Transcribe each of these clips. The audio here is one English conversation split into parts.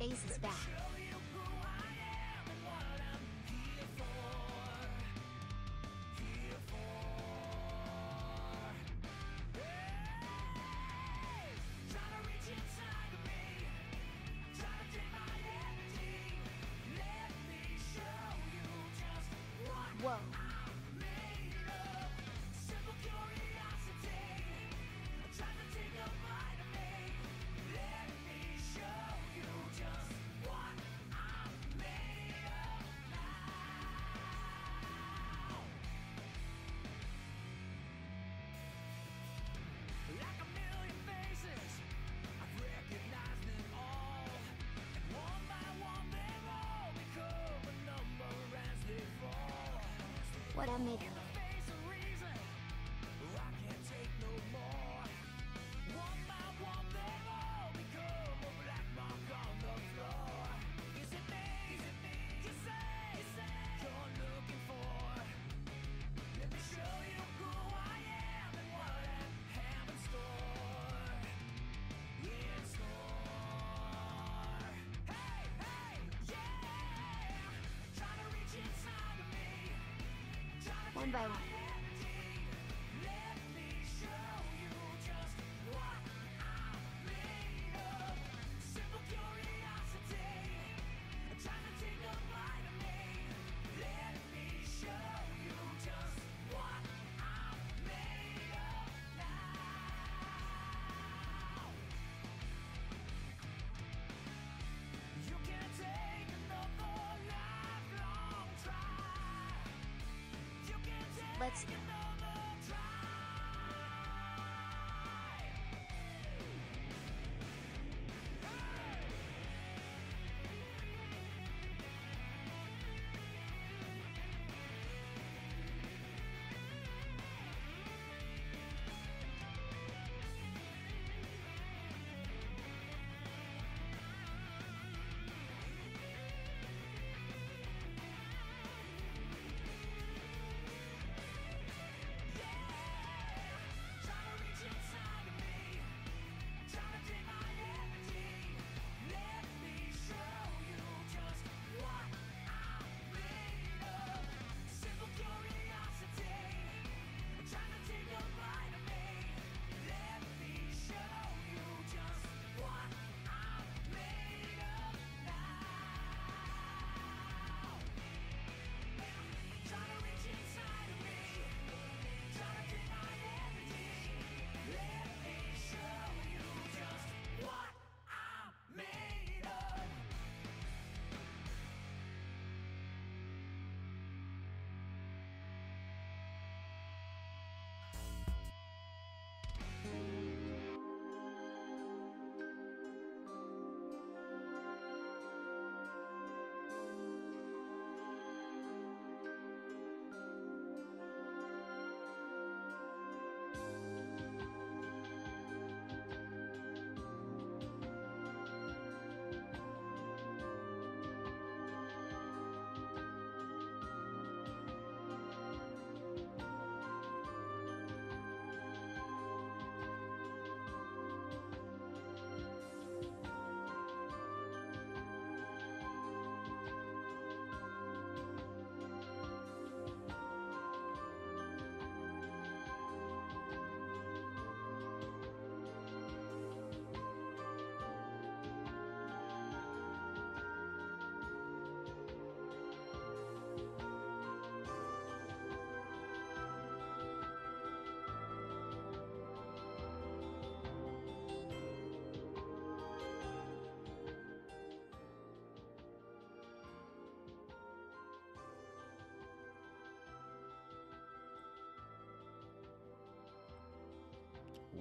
Ace is back. Whoa. What I make of. One by one. Let's go.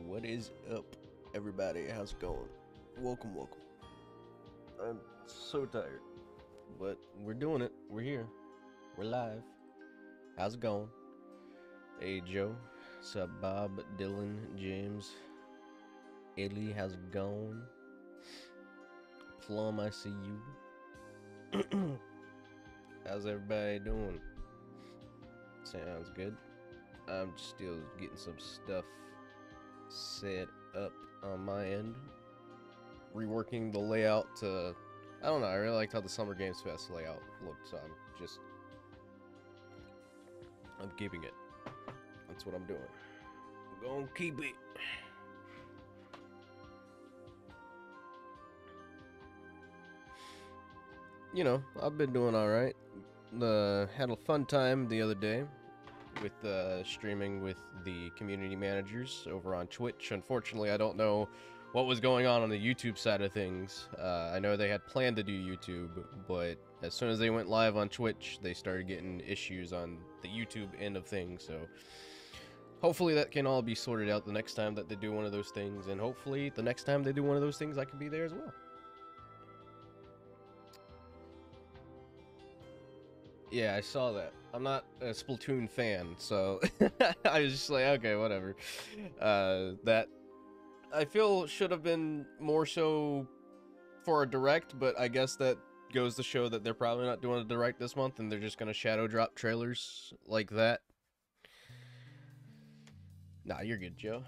What is up, everybody? How's it going? Welcome. I'm so tired, but we're doing it. We're here. We're live. How's it going? Hey, Joe. What's up, Bob, Dylan, James, Ellie? How's it going? Plum, I see you. How's everybody doing? Sounds good. I'm still getting some stuff set up on my end, reworking the layout to I don't know. I really liked how the Summer Games Fest layout looked, so I'm keeping it. That's what I'm doing. I'm gonna keep it. You know, I've been doing all right. Had a fun time the other day with streaming with the community managers over on Twitch. Unfortunately, I don't know what was going on the YouTube side of things. I know they had planned to do YouTube, but as soon as they went live on Twitch, they started getting issues on the YouTube end of things. So hopefully that can all be sorted out the next time that they do one of those things, and hopefully the next time they do one of those things, I can be there as well. Yeah, I saw that. I'm not a Splatoon fan, so I was just like, okay, whatever. That I feel should have been more so for a direct, but I guess that goes to show that they're probably not doing a direct this month, and they're just gonna shadow drop trailers like that. Nah, you're good, Joe.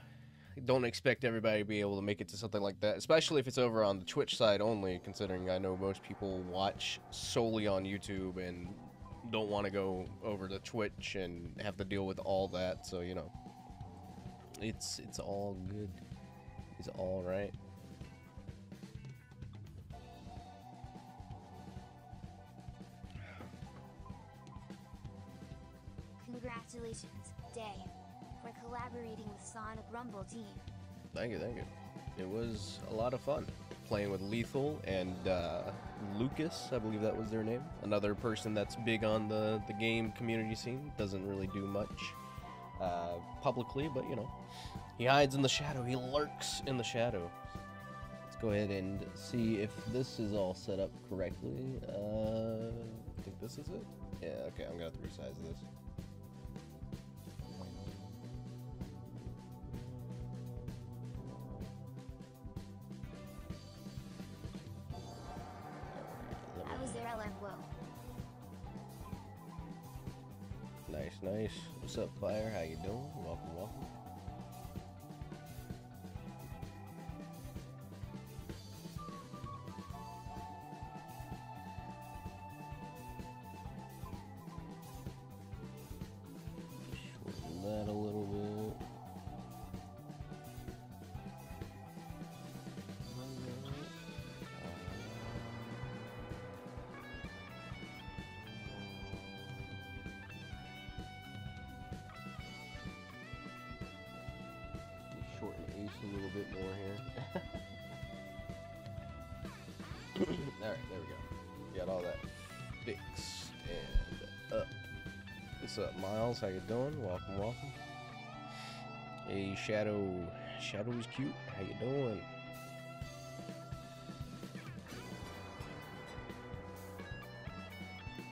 Don't expect everybody to be able to make it to something like that, especially if it's over on the Twitch side only, considering I know most people watch solely on YouTube and don't want to go over to Twitch and have to deal with all that, so you know, it's all good. It's all right. Congratulations, Dave, for collaborating with Sonic Rumble team. Thank you, thank you. It was a lot of fun playing with Lethal and Lucas, I believe that was their name. Another person that's big on the game community scene. Doesn't really do much publicly, but you know, he hides in the shadow. He lurks in the shadow. Let's go ahead and see if this is all set up correctly. I think this is it. Yeah, okay, I'm gonna have to resize this. I was there, I like, whoa. Nice, nice. What's up, Fire? How you doing? Welcome, welcome. Shorten that a little bit. Shorten Ace a little bit more here. Alright, there we go. Got all that fixed and up. What's up, Miles? How you doing? Welcome, welcome. Hey, Shadow. Shadow is cute. How you doing?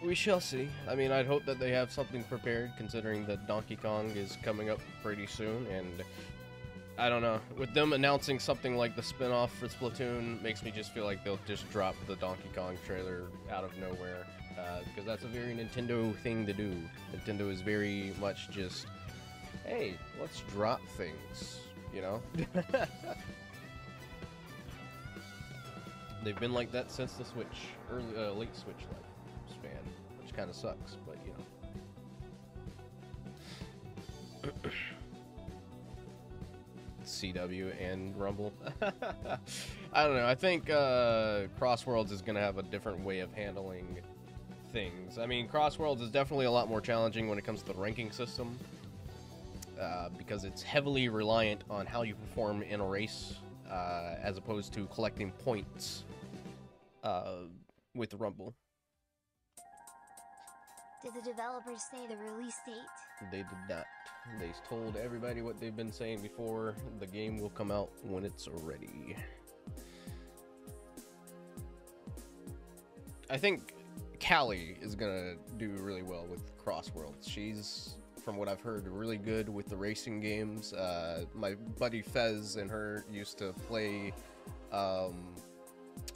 We shall see. I mean, I'd hope that they have something prepared, considering that Donkey Kong is coming up pretty soon, and I don't know. With them announcing something like the spin-off for Splatoon, makes me just feel like they'll just drop the Donkey Kong trailer out of nowhere, because that's a very Nintendo thing to do. Nintendo is very much just, hey, let's drop things, you know? They've been like that since the Switch, late Switch span, which kind of sucks, but you know. CW and Rumble. I don't know. I think Crossworlds is going to have a different way of handling things. I mean, Crossworlds is definitely a lot more challenging when it comes to the ranking system, because it's heavily reliant on how you perform in a race, as opposed to collecting points with Rumble. Did the developers say the release date? They did not. They told everybody what they've been saying before. The game will come out when it's ready. I think Callie is gonna do really well with Crossworlds. She's, from what I've heard, really good with the racing games. My buddy Fez and her used to play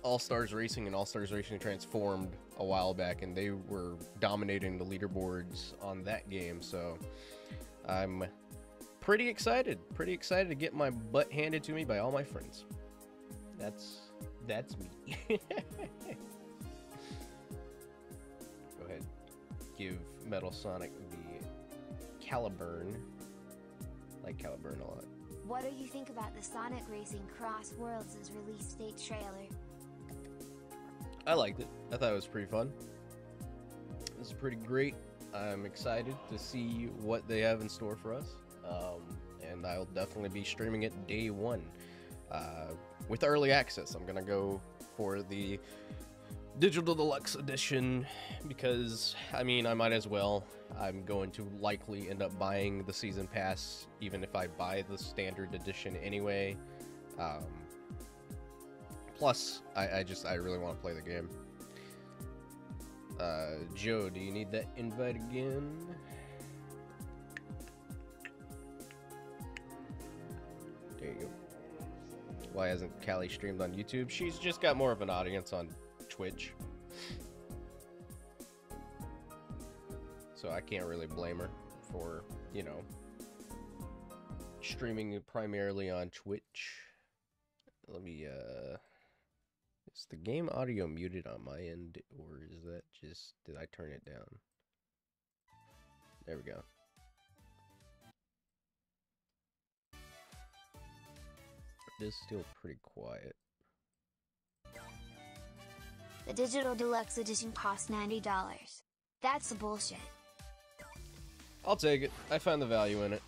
All-Stars Racing and All-Stars Racing Transformed a while back, and they were dominating the leaderboards on that game, so I'm pretty excited to get my butt handed to me by all my friends. That's me. give Metal Sonic the Caliburn. I like Caliburn a lot. What do you think about the Sonic Racing Cross Worlds' release date trailer? I liked it. I thought it was pretty fun. It was pretty great. I'm excited to see what they have in store for us. And I'll definitely be streaming it day one. With early access, I'm gonna go for the Digital Deluxe Edition because, I mean, I might as well. I'm going to likely end up buying the Season Pass, even if I buy the Standard Edition anyway. Plus, I really want to play the game. Joe, do you need that invite again? There you go. Why hasn't Callie streamed on YouTube? She's just got more of an audience on Twitch. So I can't really blame her for, you know, streaming primarily on Twitch. Let me, is the game audio muted on my end, or is that just, did I turn it down? There we go. It is still pretty quiet. The Digital Deluxe Edition costs $90. That's the bullshit. I'll take it. I find the value in it.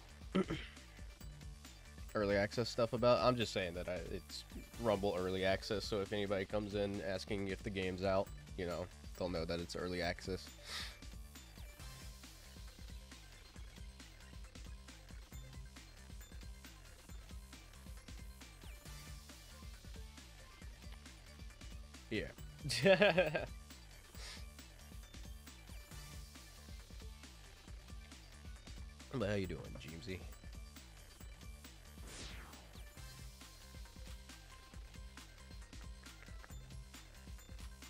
Early access stuff about, I'm just saying that it's Rumble early access, so if anybody comes in asking if the game's out, you know, they'll know that it's early access. Yeah. But how you doing, Jamesy?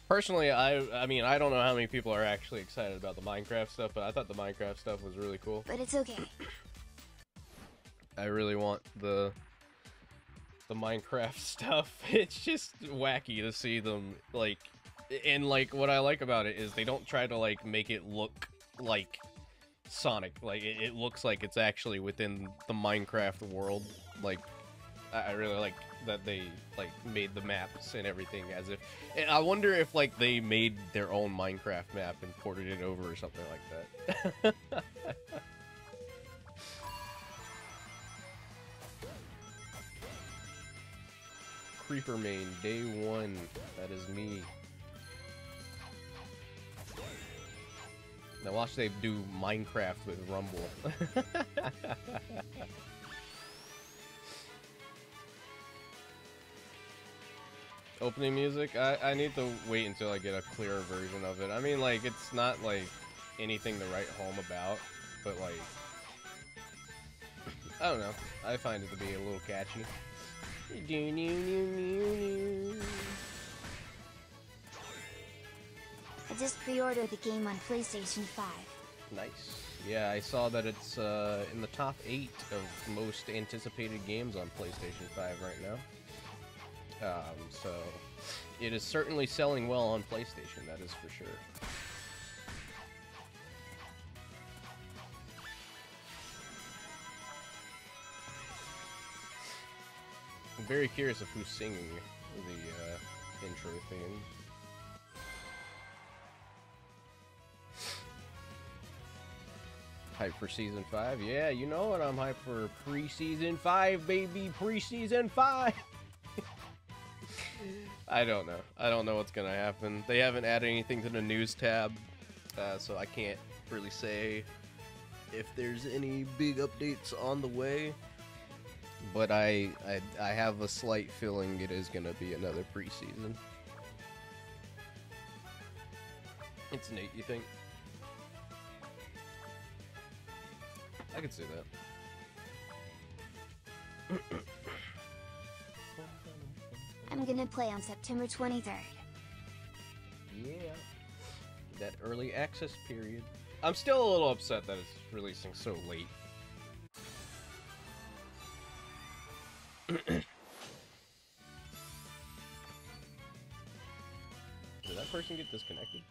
Personally, I mean, I don't know how many people are actually excited about the Minecraft stuff, but I thought the Minecraft stuff was really cool. But it's okay. I really want the Minecraft stuff. It's just wacky to see them, like, and like what I like about it is they don't try to like make it look like Sonic. Like it looks like it's actually within the Minecraft world. Like I really like that they like made the maps and everything as if, and I wonder if like they made their own Minecraft map and ported it over or something like that. Creeper main, day one. That is me. Now watch they do Minecraft with Rumble. Opening music? I need to wait until I get a clearer version of it. I mean, like, it's not, like, anything to write home about, but, like, I don't know. I find it to be a little catchy. I just pre-ordered the game on PlayStation 5. Nice. Yeah, I saw that it's in the top 8 of most anticipated games on PlayStation 5 right now. So it is certainly selling well on PlayStation, that is for sure. I'm very curious of who's singing the intro theme. Hype for Season 5? Yeah, you know what, I'm hyped for pre-Season 5, baby! Pre-Season 5! I don't know. I don't know what's gonna happen. They haven't added anything to the news tab, so I can't really say if there's any big updates on the way. But I have a slight feeling it is gonna be another preseason. It's Nate, you think? I could see that. I'm gonna play on September 23rd. Yeah. That early access period. I'm still a little upset that it's releasing so late. Did that person get disconnected?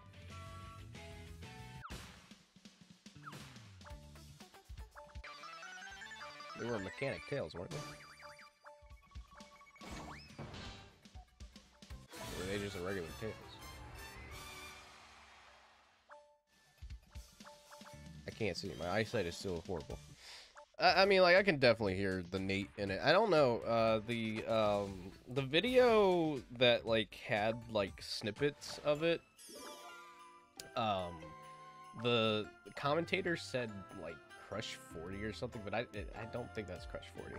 They were mechanic tails, weren't they? Or were they just a regular tails? I can't see. My eyesight is still horrible. I mean, like, I can definitely hear the Nate in it. I don't know, the video that, like, had, like, snippets of it, the commentator said, like, Crush 40 or something, but I don't think that's Crush 40.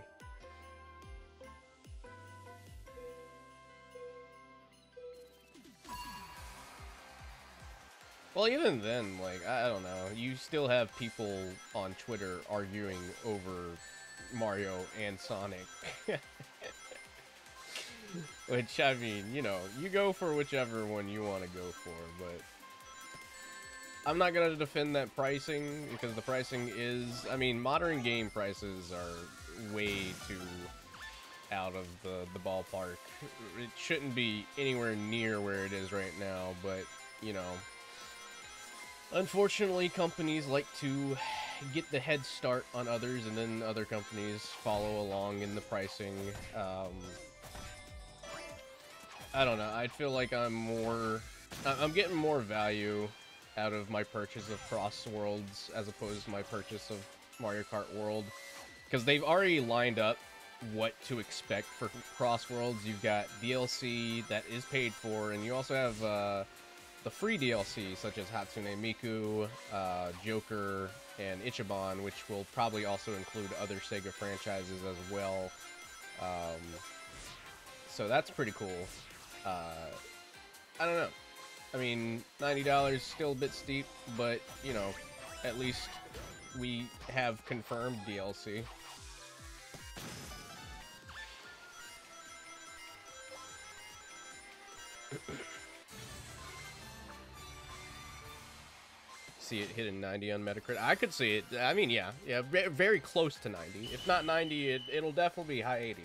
Well, even then, like, I don't know, you still have people on Twitter arguing over Mario and Sonic. Which, I mean, you know, you go for whichever one you want to go for, but I'm not going to defend that pricing, because the pricing is, I mean, modern game prices are way too out of the ballpark. It shouldn't be anywhere near where it is right now, but, you know, unfortunately, companies like to get the head start on others, and then other companies follow along in the pricing. I don't know. I feel like I'm getting more value out of my purchase of Cross Worlds as opposed to my purchase of Mario Kart World, because they've already lined up what to expect for Cross Worlds. You've got DLC that is paid for, and you also have the free DLC, such as Hatsune Miku, Joker, and Ichiban, which will probably also include other Sega franchises as well. So that's pretty cool. I don't know. I mean, $90 still a bit steep, but, you know, at least we have confirmed DLC. See it hitting 90 on Metacritic. I could see it. I mean, yeah, very close to 90. If not 90, it'll definitely be high 80s.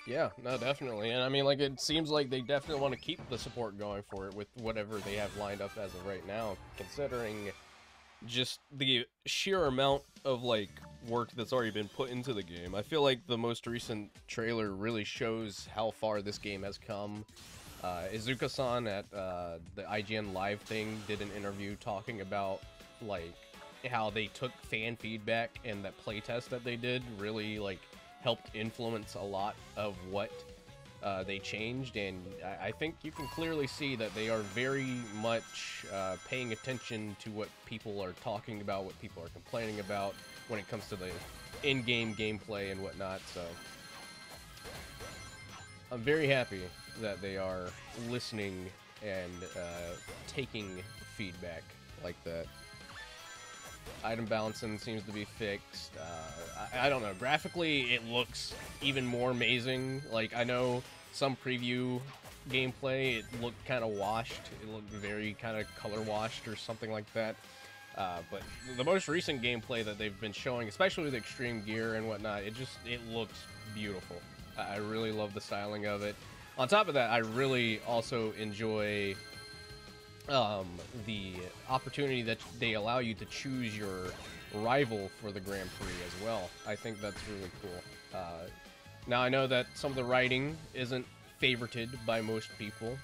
Yeah, no, definitely. And I mean, like, it seems like they definitely want to keep the support going for it with whatever they have lined up as of right now, considering just the sheer amount of, like, work that's already been put into the game. I feel like the most recent trailer really shows how far this game has come. Izuka-san at the IGN Live thing did an interview talking about, like, how they took fan feedback, and that playtest that they did really, like, helped influence a lot of what they changed, and I think you can clearly see that they are very much paying attention to what people are talking about, what people are complaining about when it comes to the in-game gameplay and whatnot, so I'm very happy that they are listening and taking feedback like that. Item balancing seems to be fixed. I don't know. Graphically, it looks even more amazing. Like, I know some preview gameplay, it looked kind of washed. It looked very kind of color washed or something like that. But the most recent gameplay that they've been showing, especially with extreme gear and whatnot, it looks beautiful. I really love the styling of it. On top of that, I really also enjoy the opportunity that they allow you to choose your rival for the Grand Prix as well. I think that's really cool. Now, I know that some of the writing isn't favorited by most people.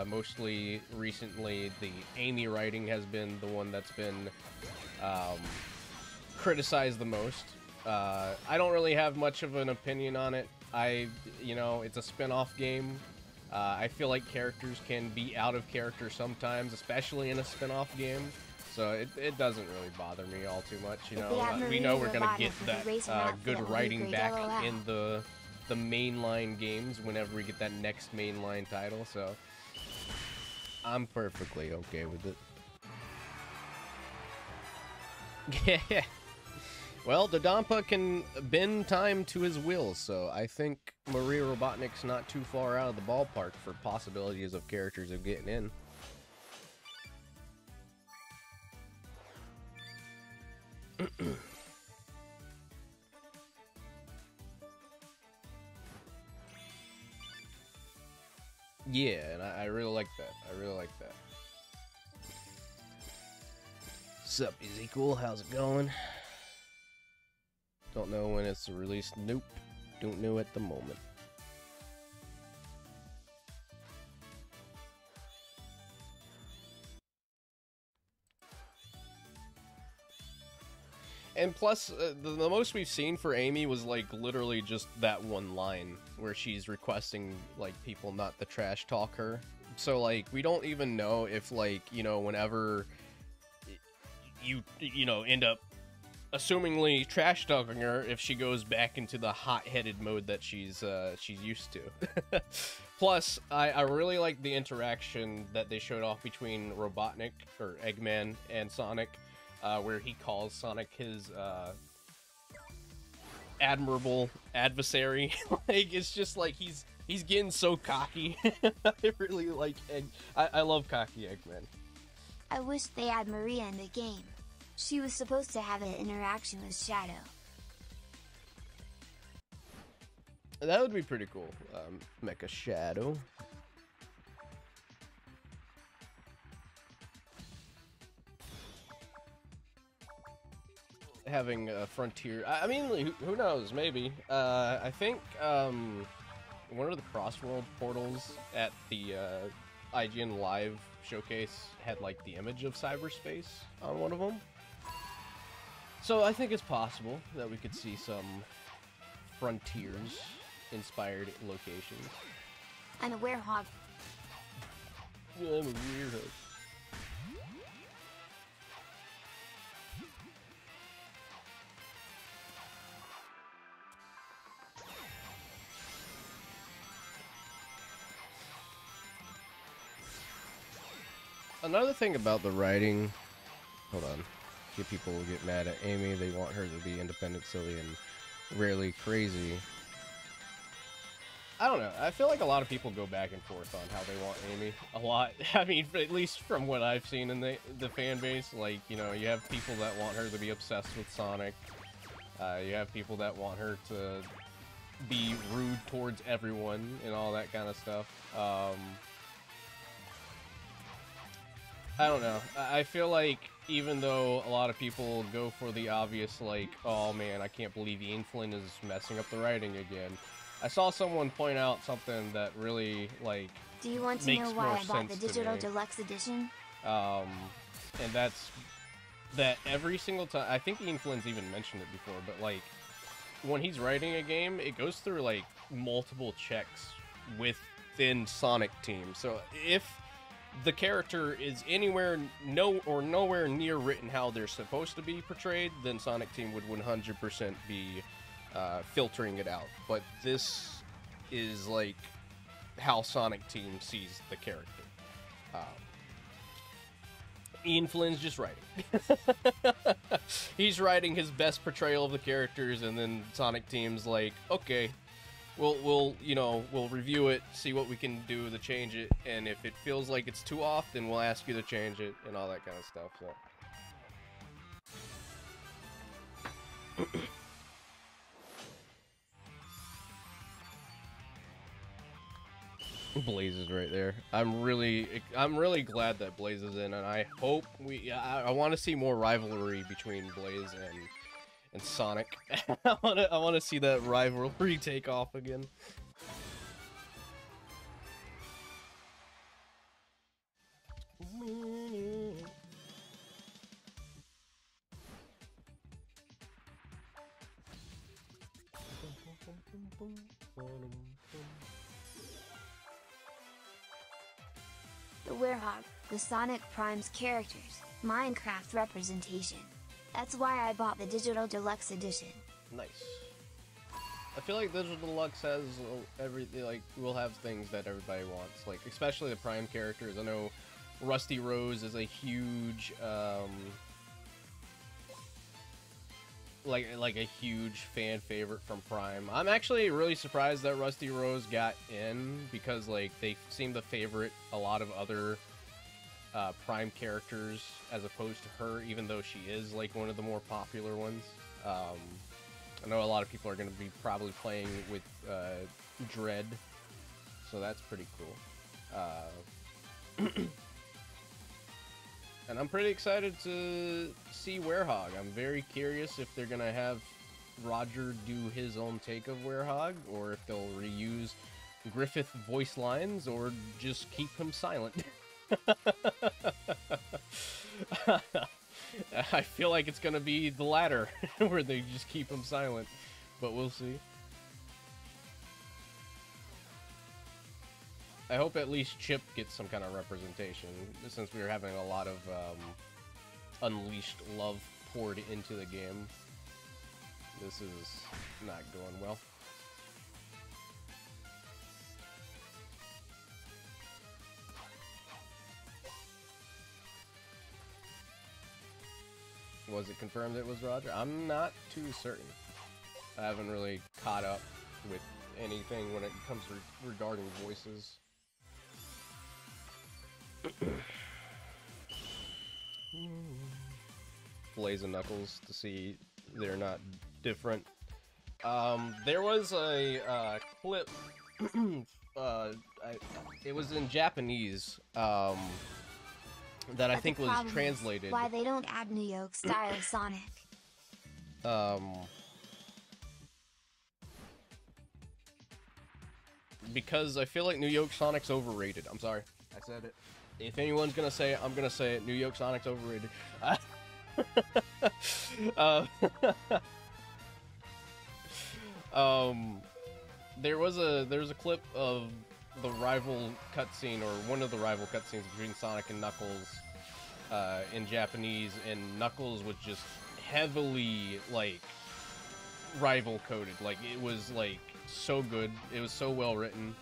Mostly recently, the Amy writing has been the one that's been criticized the most. I don't really have much of an opinion on it. You know, it's a spin-off game. I feel like characters can be out of character sometimes, especially in a spin-off game. So it doesn't really bother me all too much, you know. We know we're gonna get that good writing back in the mainline games whenever we get that next mainline title, so I'm perfectly okay with it. Yeah. Well, Dodonpa can bend time to his will, so I think Maria Robotnik's not too far out of the ballpark for possibilities of characters of getting in. Yeah, and I really like that. I really like that. What's up, Ezekiel? How's it going? Don't know when it's released. Nope. Don't know at the moment. And plus, the most we've seen for Amy was like literally just that one line where she's requesting like people not to trash talk her. So like we don't even know if like, you know, whenever you know end up assumingly trash talking her, if she goes back into the hot-headed mode that she's used to. Plus, I really like the interaction that they showed off between Robotnik or Eggman and Sonic. Where he calls Sonic his admirable adversary. Like it's just like he's getting so cocky. I really like I love cocky Eggman. I wish they had Maria in the game. She was supposed to have an interaction with Shadow. That would be pretty cool. Mecha Shadow. Having a Frontier, I mean, who knows, maybe. I think one of the Crossworld portals at the IGN Live showcase had like the image of cyberspace on one of them. So I think it's possible that we could see some Frontiers inspired locations. I'm a werehog. Yeah, I'm a weirdo. Another thing about the writing, hold on, people will get mad at Amy, they want her to be independent, silly, and rarely crazy. I don't know, I feel like a lot of people go back and forth on how they want Amy, a lot. I mean, at least from what I've seen in the fan base, like, you know, you have people that want her to be obsessed with Sonic, you have people that want her to be rude towards everyone, and all that kind of stuff. I don't know. I feel like even though a lot of people go for the obvious, like, oh man, I can't believe Ian Flynn is messing up the writing again. I saw someone point out something that really, like, do you want to know why I bought the digital deluxe edition? And that's that every single time, I think Ian Flynn's even mentioned it before, but like, when he's writing a game, it goes through like multiple checks within Sonic Team. So if the character is nowhere near written how they're supposed to be portrayed, then Sonic Team would 100% be filtering it out. But this is like how Sonic Team sees the character. Ian Flynn's just writing. He's writing his best portrayal of the characters, and then Sonic Team's like, okay, we'll review it, see what we can do to change it, and if it feels like it's too off, then we'll ask you to change it, and all that kind of stuff, so. Blaze is right there. I'm really glad that Blaze is in, and I hope I want to see more rivalry between Blaze and Sonic. I want to see that rivalry take off again. The Werehog, the Sonic Prime's characters, Minecraft representation. That's why I bought the digital deluxe edition. Nice. I feel like digital deluxe has everything, like, we'll have things that everybody wants, like, especially the Prime characters. I know Rusty Rose is a huge, like a huge fan favorite from Prime. I'm actually really surprised that Rusty Rose got in, because like they seem to favorite a lot of other Prime characters as opposed to her, even though she is like one of the more popular ones. I know a lot of people are going to be probably playing with Dread, so that's pretty cool. And I'm pretty excited to see Werehog. I'm very curious if they're gonna have Roger do his own take of Werehog, or if they'll reuse Griffith voice lines, or just keep him silent. I feel like it's gonna be the latter, where they just keep him silent, but we'll see. I hope at least Chip gets some kind of representation, since we were having a lot of unleashed love poured into the game. This is not going well. Was it confirmed it was Roger? I'm not too certain. I haven't really caught up with anything when it comes regarding voices. Blaze and Knuckles to see they're not different. There was a clip. It was in Japanese. That I think was translated. Why they don't add New York style Sonic? Because I feel like New York Sonic's overrated. I'm sorry, I said it. If anyone's gonna say it, I'm gonna say it. New York Sonic's overrated. There was a clip of the rival cutscene, or one of the rival cutscenes between Sonic and Knuckles in Japanese, and Knuckles was just heavily like rival coded. Like, it was like so good. It was so well written.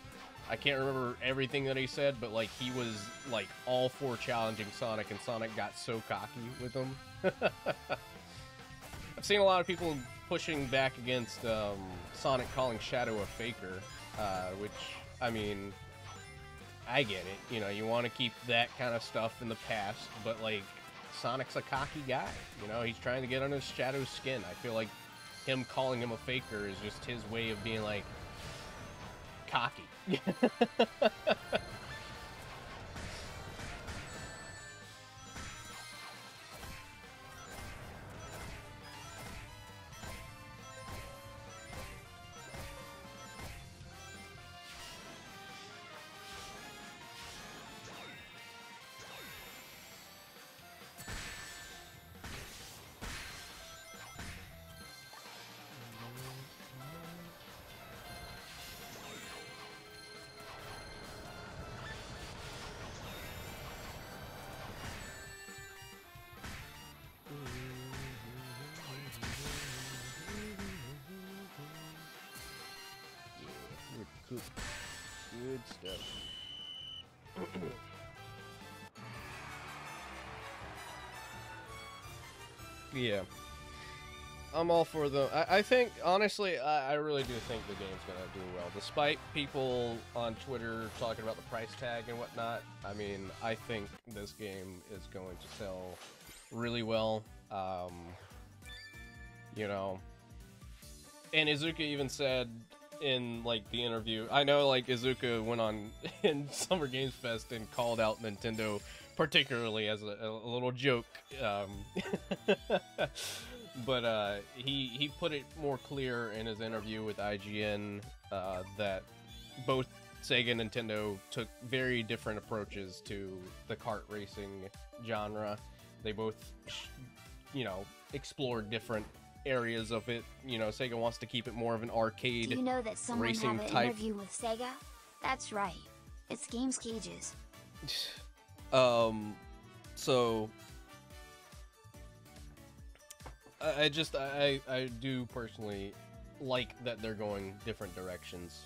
I can't remember everything that he said, but like he was like all for challenging Sonic, and Sonic got so cocky with him. I've seen a lot of people pushing back against Sonic calling Shadow a faker, which, I mean, I get it. You know, you want to keep that kind of stuff in the past, but like, Sonic's a cocky guy. You know, he's trying to get under Shadow's skin. I feel like him calling him a faker is just his way of being like cocky. Good stuff. Yeah. I'm all for the... I think, honestly, I really do think the game's gonna do well. Despite people on Twitter talking about the price tag and whatnot, I mean, I think this game is going to sell really well. You know... And Izuka even said in, like, the interview... I know, like, Izuka went on in Summer Games Fest and called out Nintendo particularly as a little joke. But he put it more clear in his interview with IGN that both Sega and Nintendo took very different approaches to the kart racing genre. They both, you know, explored different areas of it. You know, Sega wants to keep it more of an arcade Do you know that someone racing had an type. interview with Sega? That's right. It's Games Cages. So I do personally like that they're going different directions.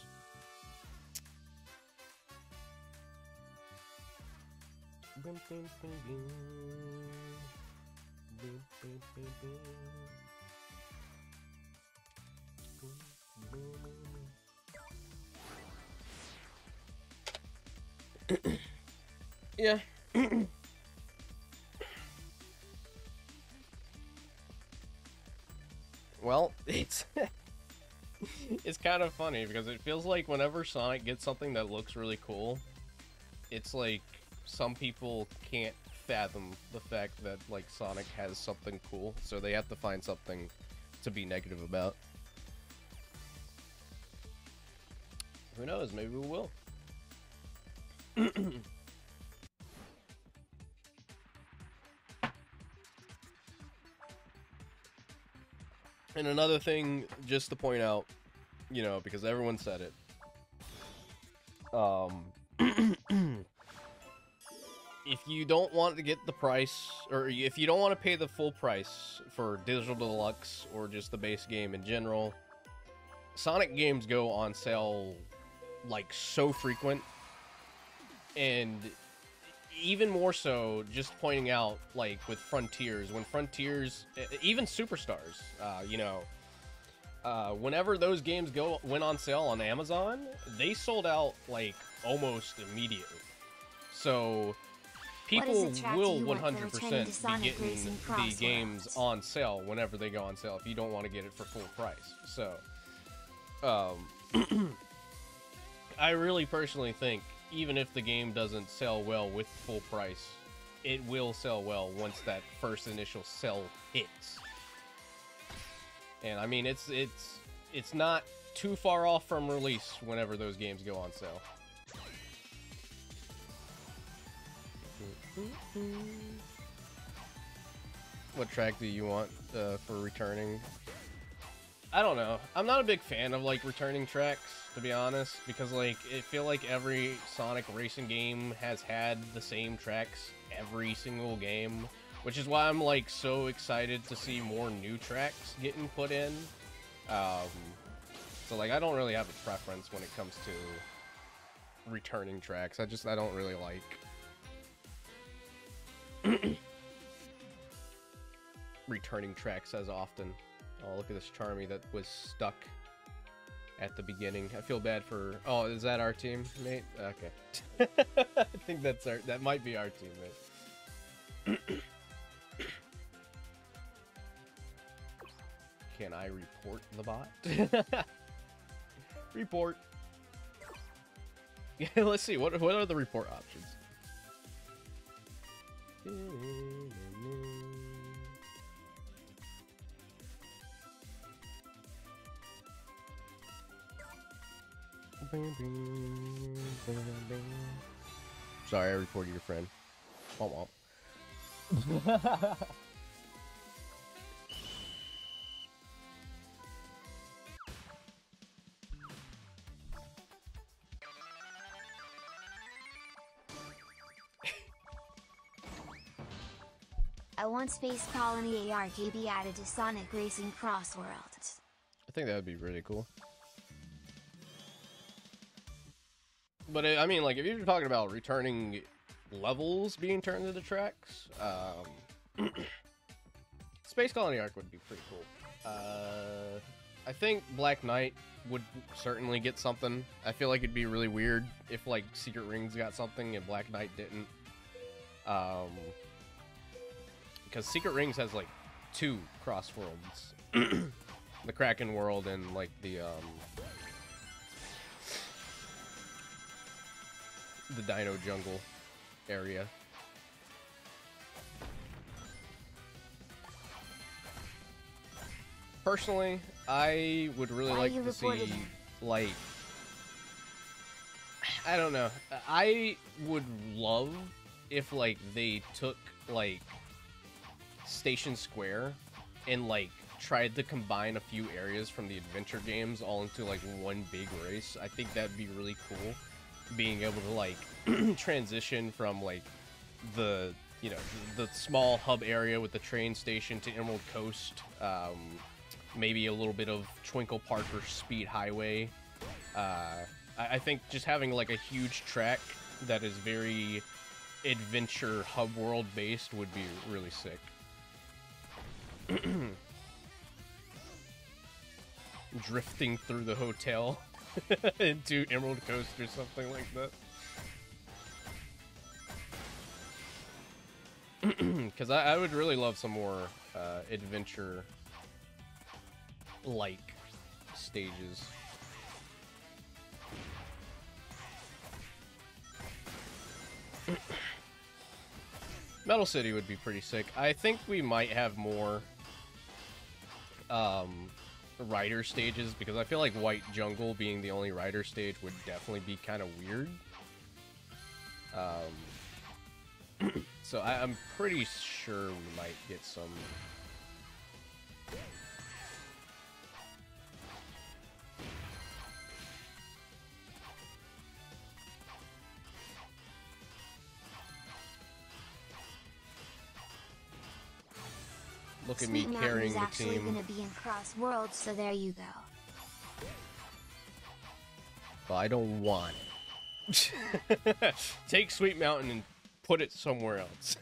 Yeah. Well, it's it's kind of funny because it feels like whenever Sonic gets something that looks really cool, it's like some people can't fathom the fact that, like, Sonic has something cool, so they have to find something to be negative about. Who knows, maybe we will. And another thing, just to point out, you know, because everyone said it, if you don't want to get the price, or if you don't want to pay the full price for Digital Deluxe or just the base game in general, Sonic games go on sale, like, so frequent. And even more so, just pointing out, like, with Frontiers, when Frontiers, even Superstars, you know, whenever those games went on sale on Amazon, they sold out, like, almost immediately. So people will 100% be getting the games on sale whenever they go on sale if you don't want to get it for full price. So I really personally think even if the game doesn't sell well with full price, it will sell well once that first initial sell hits. And I mean, it's not too far off from release whenever those games go on sale. What track do you want for returning? I don't know. I'm not a big fan of, like, returning tracks, to be honest, because, like, I feel like every Sonic racing game has had the same tracks every single game, which is why I'm, like, so excited to see more new tracks getting put in. So, like, I don't really have a preference when it comes to returning tracks. I don't really like returning tracks as often. Oh, look at this Charmy that was stuck at the beginning. I feel bad for... Oh, is that our team, mate? Okay. I think that might be our team, mate. Can I report the bot? Report. Yeah, let's see. What are the report options? Sorry, I reported your friend. Womp womp. I want Space Colony ARKB added to Sonic Racing Cross Worlds. I think that would be really cool. But I mean, like, if you're talking about returning levels being turned into tracks, Space Colony Arc would be pretty cool. I think Black Knight would certainly get something. I feel like it'd be really weird if, like, Secret Rings got something and Black Knight didn't. Because Secret Rings has, like, 2 cross worlds. The Kraken world and, like, the Dino Jungle area. Personally, I would really like to see, like, I don't know. I would love if, like, they took, like, Station Square and, like, tried to combine a few areas from the adventure games all into, like, one big race. I think that'd be really cool. Being able to, like, transition from, like, the, you know, the small hub area with the train station to Emerald Coast. Maybe a little bit of Twinkle Park or Speed Highway. I think just having, like, a huge track that is very adventure hub world based would be really sick. Drifting through the hotel into Emerald Coast or something like that. Because I would really love some more adventure like stages. Metal City would be pretty sick. I think we might have more rider stages, because I feel like White Jungle being the only rider stage would definitely be kind of weird. So I'm pretty sure we might get some. Look at me carrying the team. Actually going to be in Cross Worlds, so there you go. Well, I don't want it. Take Sweet Mountain and put it somewhere else.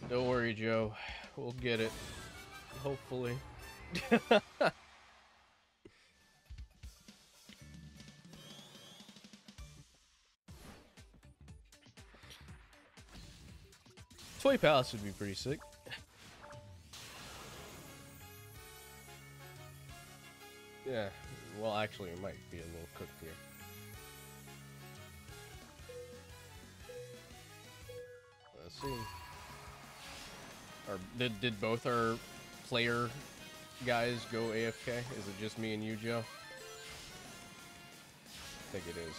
Don't worry, Joe. We'll get it. Hopefully. Toy Palace would be pretty sick. Yeah, well, actually, it might be a little cooked here. Let's see. Did both our player guys go AFK? Is it just me and you, Joe? I think it is.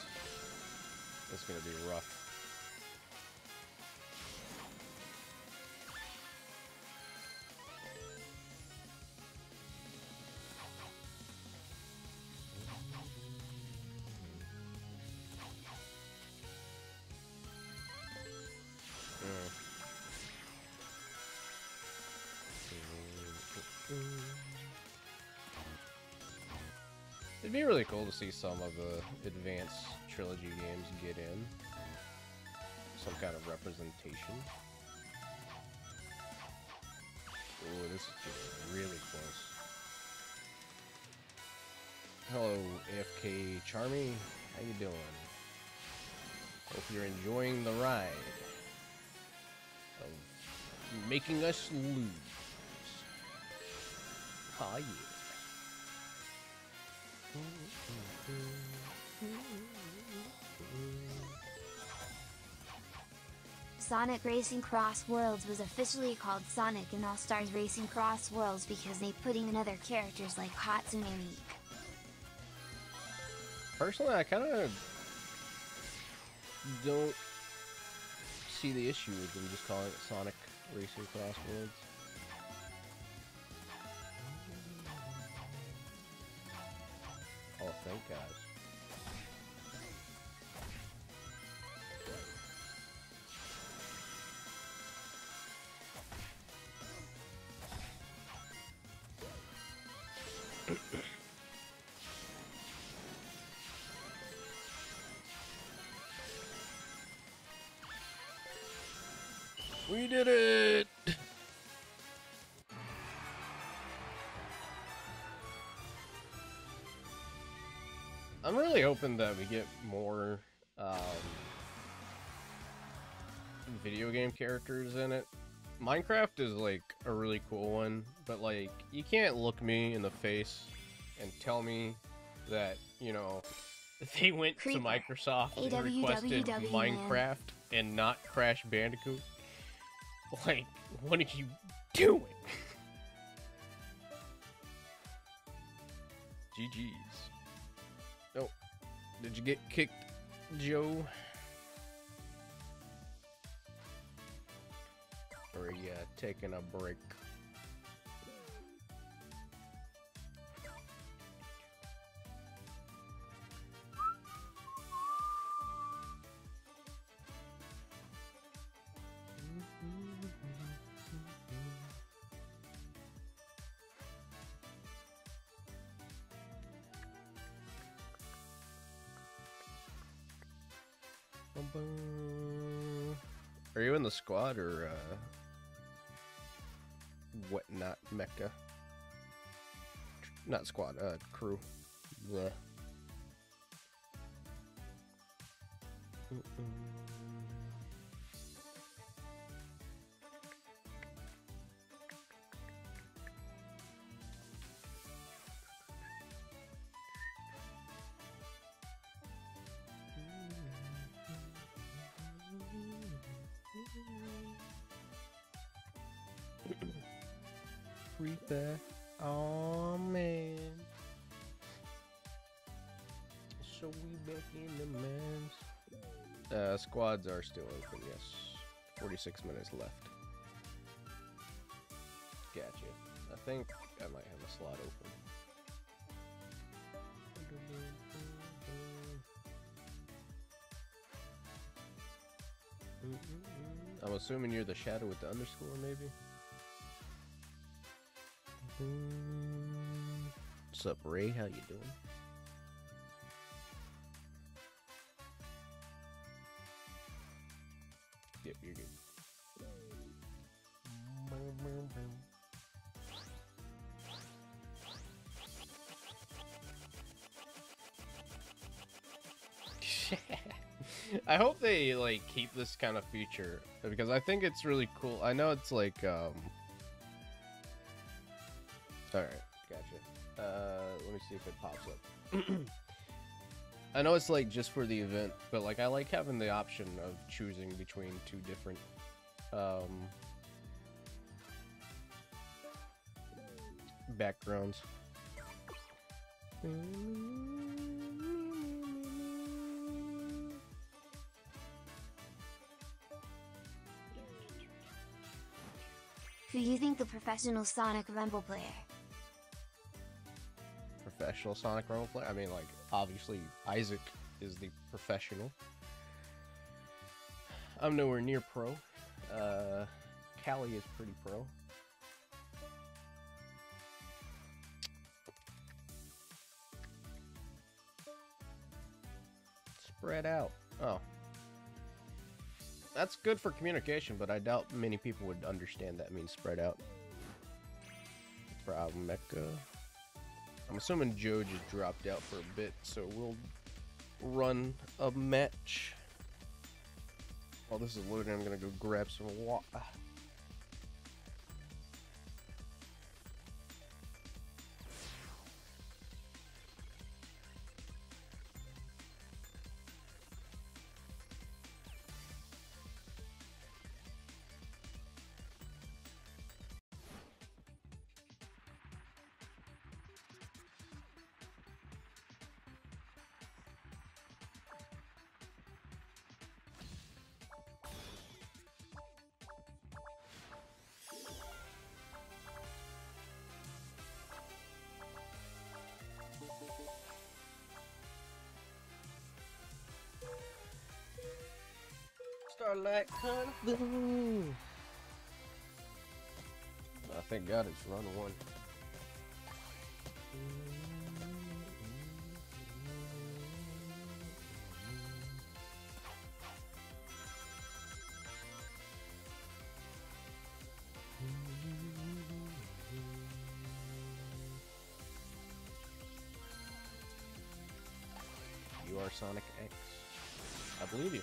It's gonna be rough. It'd be really cool to see some of the advanced trilogy games get in some kind of representation. Oh, this is just really close. Hello, AFK Charmy. How you doing? Hope you're enjoying the ride of making us lose. Oh, yeah. Sonic Racing Cross Worlds was officially called Sonic and All-Stars Racing Cross Worlds because they putting in other characters like Hatsune Miku. Personally, I kind of don't see the issue with them just calling it Sonic Racing Cross Worlds. Oh, thank God. We did it! I'm really hoping that we get more video game characters in it. Minecraft is like a really cool one, but like you can't look me in the face and tell me that, you know, they went to Microsoft and requested Minecraft and not Crash Bandicoot. Like, what are you doing? GG's. Oh, did you get kicked, Joe? Or are you taking a break? Are you in the squad or whatnot mecha? Not squad, crew. Yeah. creeper. Oh man. So we back in the mans. Squads are still open, yes. 46 minutes left. Gotcha. I think I might have a slot open. I'm assuming you're the shadow with the underscore, maybe? What's up, Ray? How you doing? Yep, you're good. I hope they like keep this kind of feature because I think it's really cool. I know it's like all right, gotcha. Let me see if it pops up. I know it's like just for the event, but like I like having the option of choosing between two different backgrounds. Who do you think the professional Sonic Rumble player? Professional Sonic Rumble player? I mean, like, obviously Isaac is the professional. I'm nowhere near pro. Callie is pretty pro. Spread out. Oh. That's good for communication, but I doubt many people would understand that means spread out. Problem Mecha. I'm assuming Joe just dropped out for a bit, so we'll run a match. While this is loading, I'm gonna go grab some water. Starlight Kung Fu. I thank God it's run one. You are Sonic X. I believe you.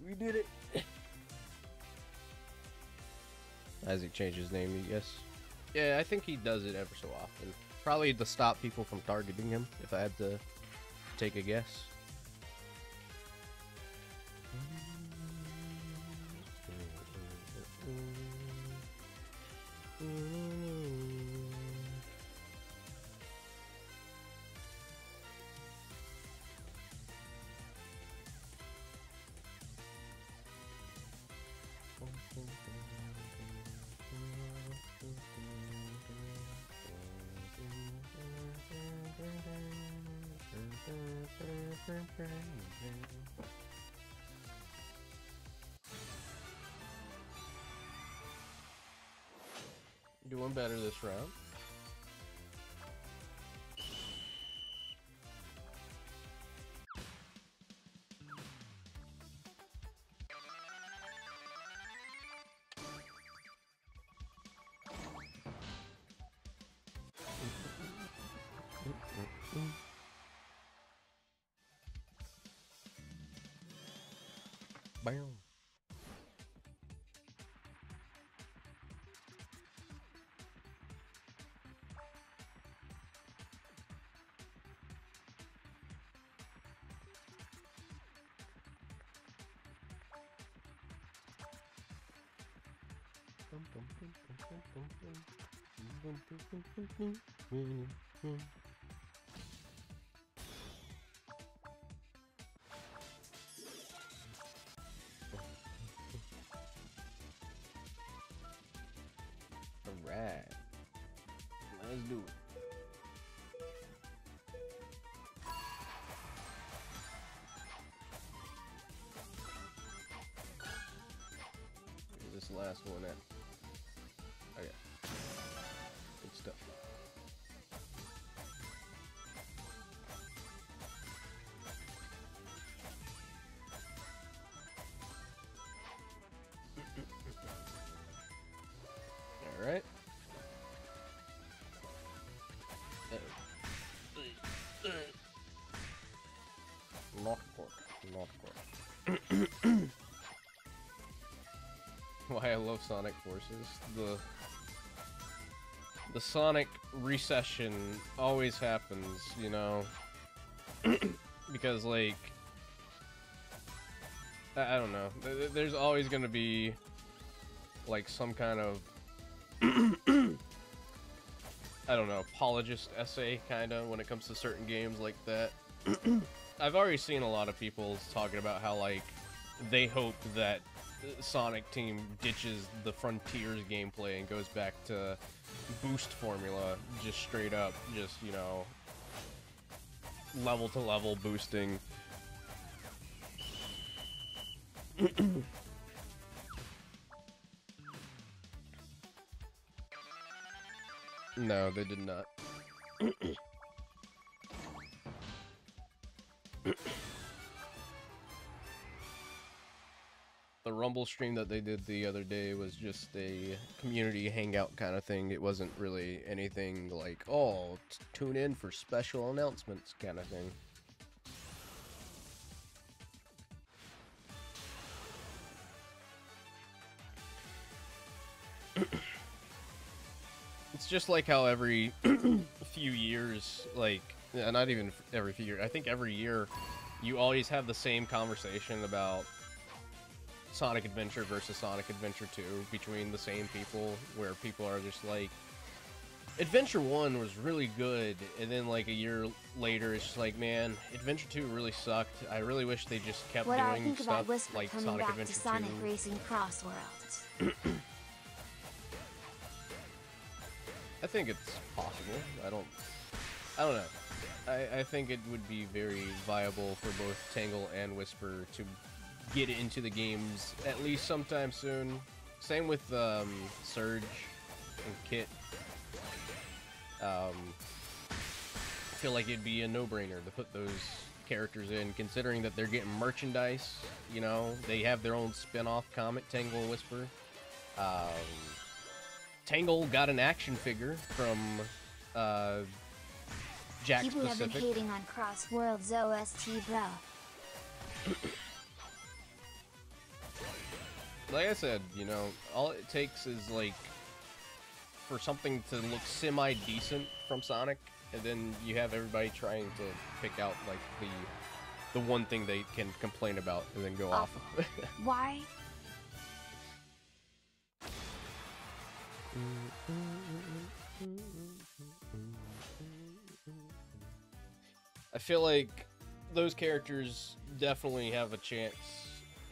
We did it. Isaac changed his name, yes. Yeah, I think he does it ever so often. Probably to stop people from targeting him, if I had to take a guess. Doing better this round. Bam. Alright. Let's do it. Where's this last one at? Oh yeah. Good stuff. Alright. Not pork. Not pork. Why I love Sonic Forces. The Sonic recession always happens, you know? Because, like, I don't know. There's always gonna be, like, some kind of, I don't know, apologist essay, kinda, when it comes to certain games like that. I've already seen a lot of people talking about how, like, they hope that Sonic Team ditches the Frontiers gameplay and goes back to boost formula, just straight up, just, you know, level to level boosting. No, they did not. The Rumble stream that they did the other day was just a community hangout kind of thing. It wasn't really anything like, oh, tune in for special announcements kind of thing. It's just like how every few years, like, not even every few years, I think every year, you always have the same conversation about Sonic Adventure versus Sonic Adventure 2 between the same people, where people are just like, Adventure 1 was really good, and then like a year later it's just like, man, Adventure 2 really sucked. I really wish they just kept doing stuff like Sonic Adventure 2. Sonic Racing Cross Worlds. I think it's possible. I don't know. I think it would be very viable for both Tangle and Whisper to get into the games at least sometime soon. Same with Surge and Kit. I feel like it'd be a no-brainer to put those characters in, considering that they're getting merchandise. You know, they have their own spin-off comic, Tangle and Whisper. Tangle got an action figure from Jack People Specific. have been hating on Cross Worlds OST, bro. Like I said, you know, all it takes is, like, for something to look semi-decent from Sonic, and then you have everybody trying to pick out, like, the one thing they can complain about, and then go off. Why? I feel like those characters definitely have a chance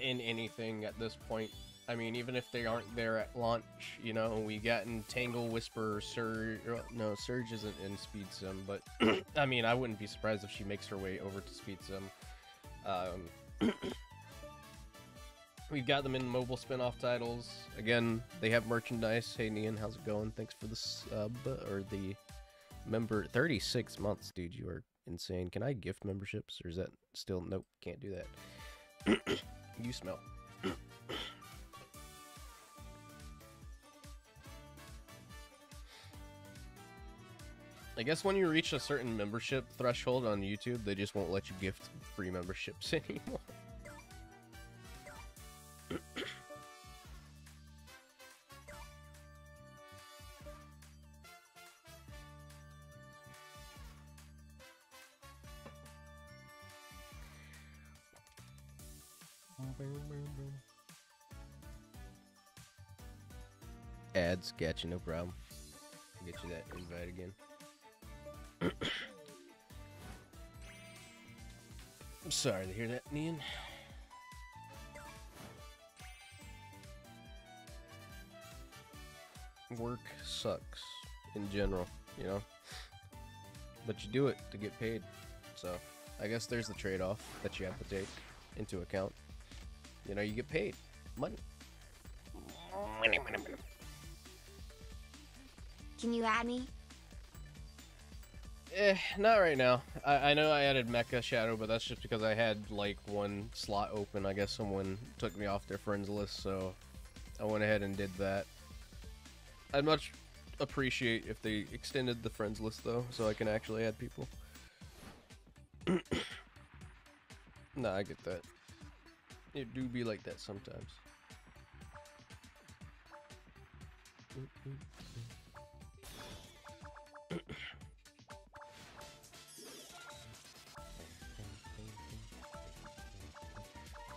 in anything at this point. I mean, even if they aren't there at launch, you know, we got in Tangle, Whisper, Surge. No, Surge isn't in Speed Sim, but I mean, I wouldn't be surprised if she makes her way over to Speed Sim. We've got them in mobile spin-off titles. Again, they have merchandise. Hey, Nian, how's it going? Thanks for the sub, or the member. 36 months, dude. You are insane. Can I gift memberships, or is that still... Nope, can't do that. You smell. I guess when you reach a certain membership threshold on YouTube, they just won't let you gift free memberships anymore. Ads, gotcha, no problem. I'll get you that invite again. I'm sorry to hear that, Nian. Work sucks in general, you know? But you do it to get paid. So, I guess there's the trade-off that you have to take into account. You know, you get paid. Money. Money. Can you add me? Not right now. I know I added Mecha Shadow, but that's just because I had, like, one slot open. I guess someone took me off their friends list, so I went ahead and did that. I'd much appreciate if they extended the friends list, though, so I can actually add people. Nah, I get that. It do be like that sometimes.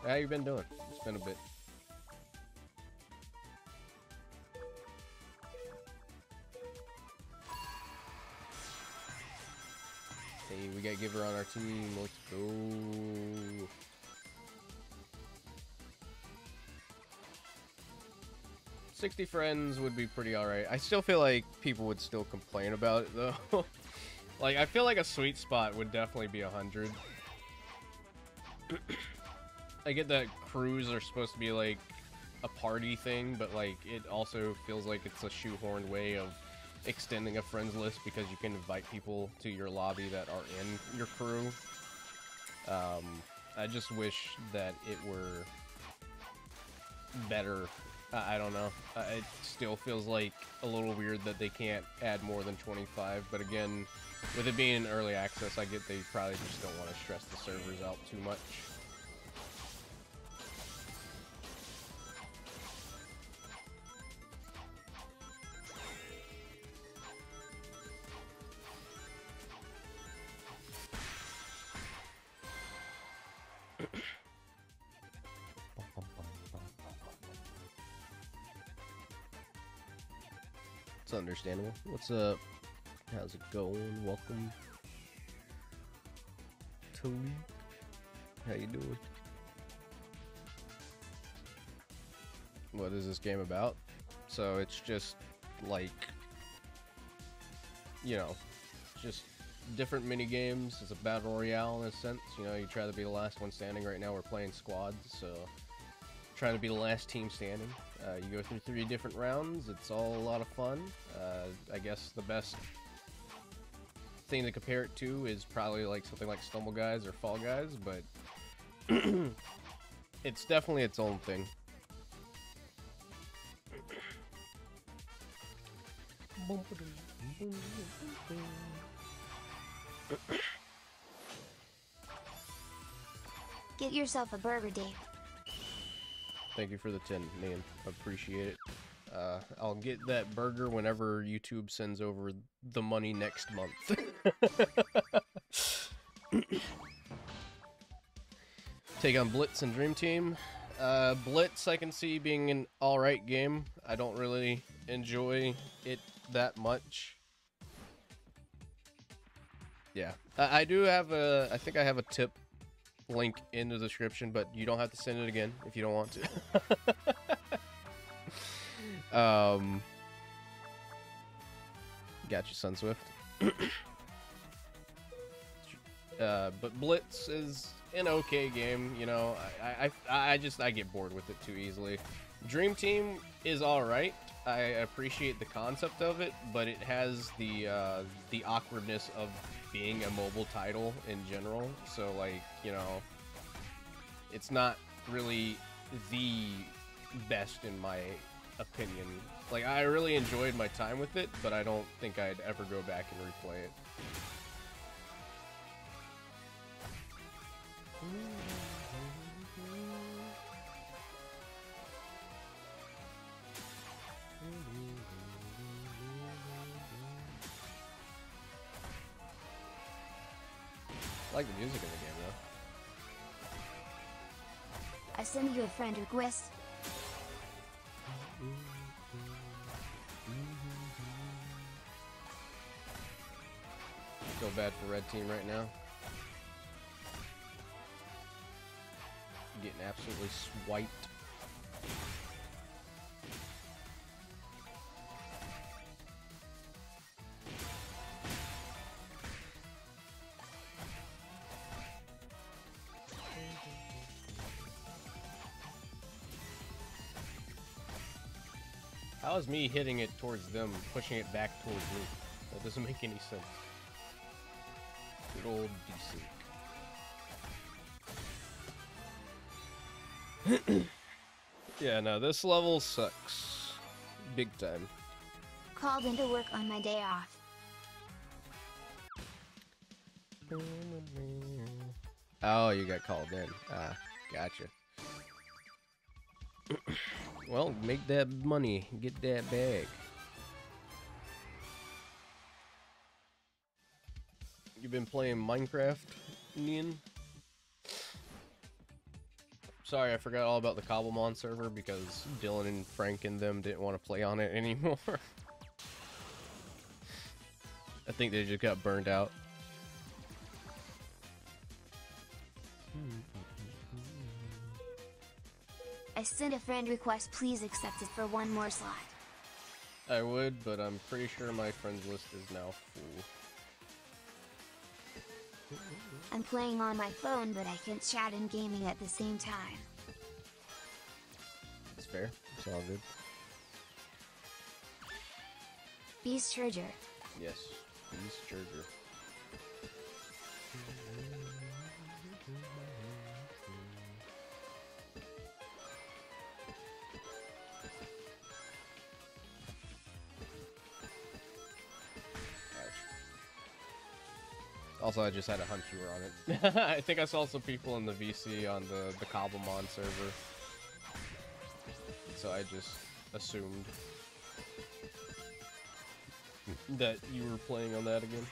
How you been doing? It's been a bit. Hey, we got Giver on our team. Let's go. $60 friends would be pretty alright. I still feel like people would still complain about it, though. Like, I feel like a sweet spot would definitely be 100. I get that crews are supposed to be, like, a party thing, but, like, it also feels like it's a shoehorned way of extending a friends list because you can invite people to your lobby that are in your crew. I just wish that it were better. I don't know. It still feels like a little weird that they can't add more than 25, but again, with it being in early access, I get they probably just don't want to stress the servers out too much. It's understandable. What's up? How's it going? Welcome. Tony. How you doing? What is this game about? So it's just like, you know, just different mini games. It's a battle royale in a sense. You know, you try to be the last one standing. Right now we're playing squads, so trying to be the last team standing. You go through 3 different rounds. It's all a lot of fun. I guess the best thing to compare it to is probably like something like Stumble Guys or Fall Guys, but it's definitely its own thing. Get yourself a burger, Dave. Thank you for the 10, man. Appreciate it. I'll get that burger whenever YouTube sends over the money next month. Take on Blitz and Dream Team. Blitz I can see being an alright game. I don't really enjoy it that much. Yeah. I do have a... I think I have a tip link in the description, but you don't have to send it again if you don't want to. Got you, Sunswift. But Blitz is an okay game. You know, I get bored with it too easily. Dream Team is all right. I appreciate the concept of it, but it has the awkwardness of being a mobile title in general. So like, you know, it's not really the best in my opinion. Like, I really enjoyed my time with it, but I don't think I'd ever go back and replay it. I like the music in the game, though. I send you a friend request. Feel bad for Red Team right now. Getting absolutely swiped. How is me hitting it towards them, pushing it back towards me? That doesn't make any sense. Good old desync. Yeah, no, this level sucks. Big time. Called into work on my day off. Oh, you got called in. Ah, gotcha. Well, make that money. Get that bag. You've been playing Minecraft, Ian? Sorry, I forgot all about the Cobblemon server because Dylan and Frank and them didn't want to play on it anymore. I think they just got burned out. I sent a friend request, please accept it for one more slot. I would, but I'm pretty sure my friends list is now full. I'm playing on my phone, but I can't chat and gaming at the same time. That's fair. It's all good. Beast Charger. Yes, Beast Charger. Also, I just had a hunch you were on it. I think I saw some people in the VC on the Cobblemon server. So I just assumed that you were playing on that again.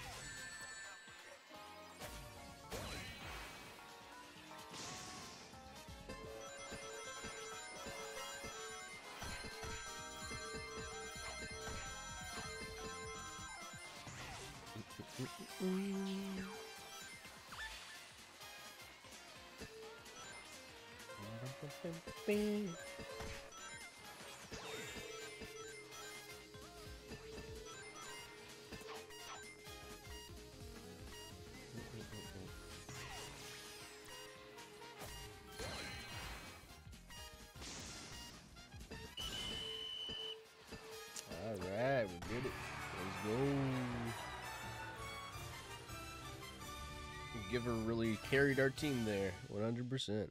Alright, we did it. Let's go. Giver really carried our team there, 100%.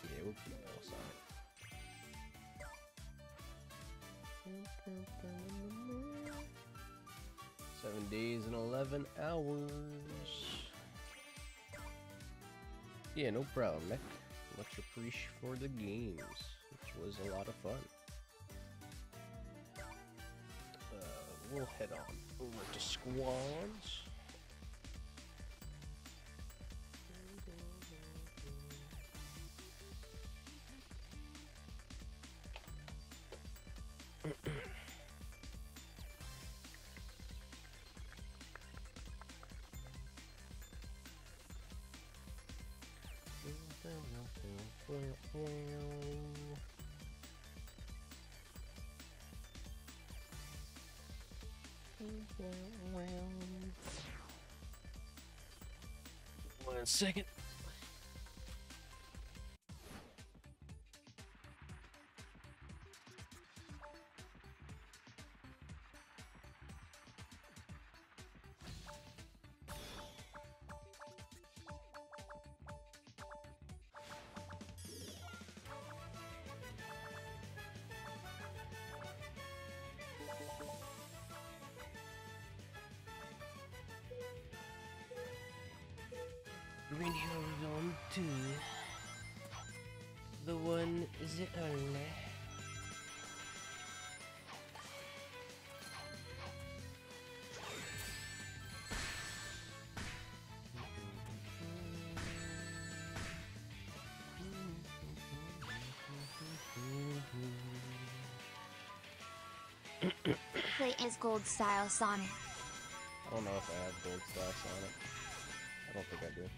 Yeah, we'll keep else on it. 7 days and 11 hours. Yeah, no problem, Nick. Much appreciated for the games, which was a lot of fun. we'll head on over to squads. One second. Radio on to the one is it only. Play as Gold Style Sonic. I don't know if I have Gold Style Sonic. I don't think I do.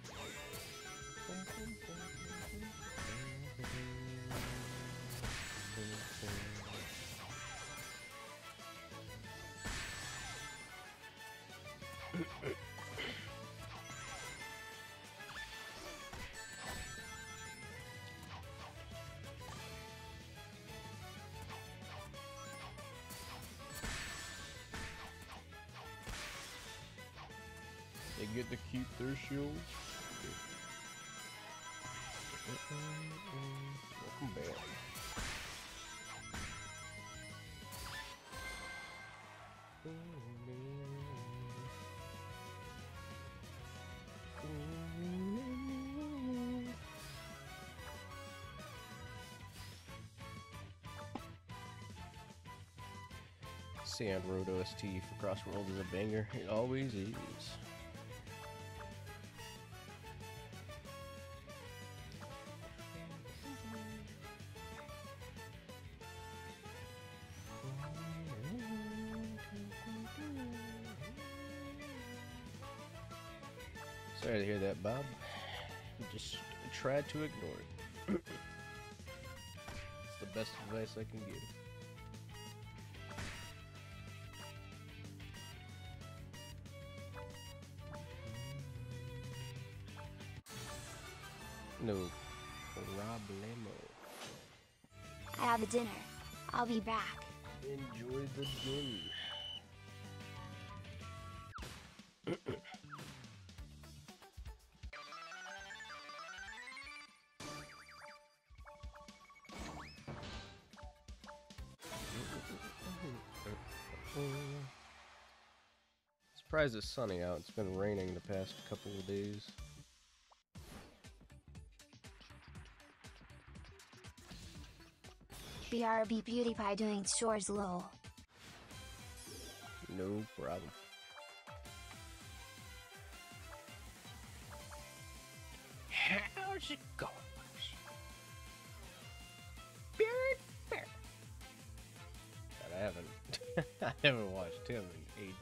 They get to keep their shields. Welcome back. Sand Road OST for Crossworld is a banger. It always is. Sorry to hear that, Bob. Just try to ignore it. It's the best advice I can give. No problemo. I have a dinner. I'll be back. Enjoy the gin. Surprised it's sunny out. It's been raining the past couple of days. BRB Beauty Pie doing chores low. No problem. How's it going? God, I haven't watched him in ages.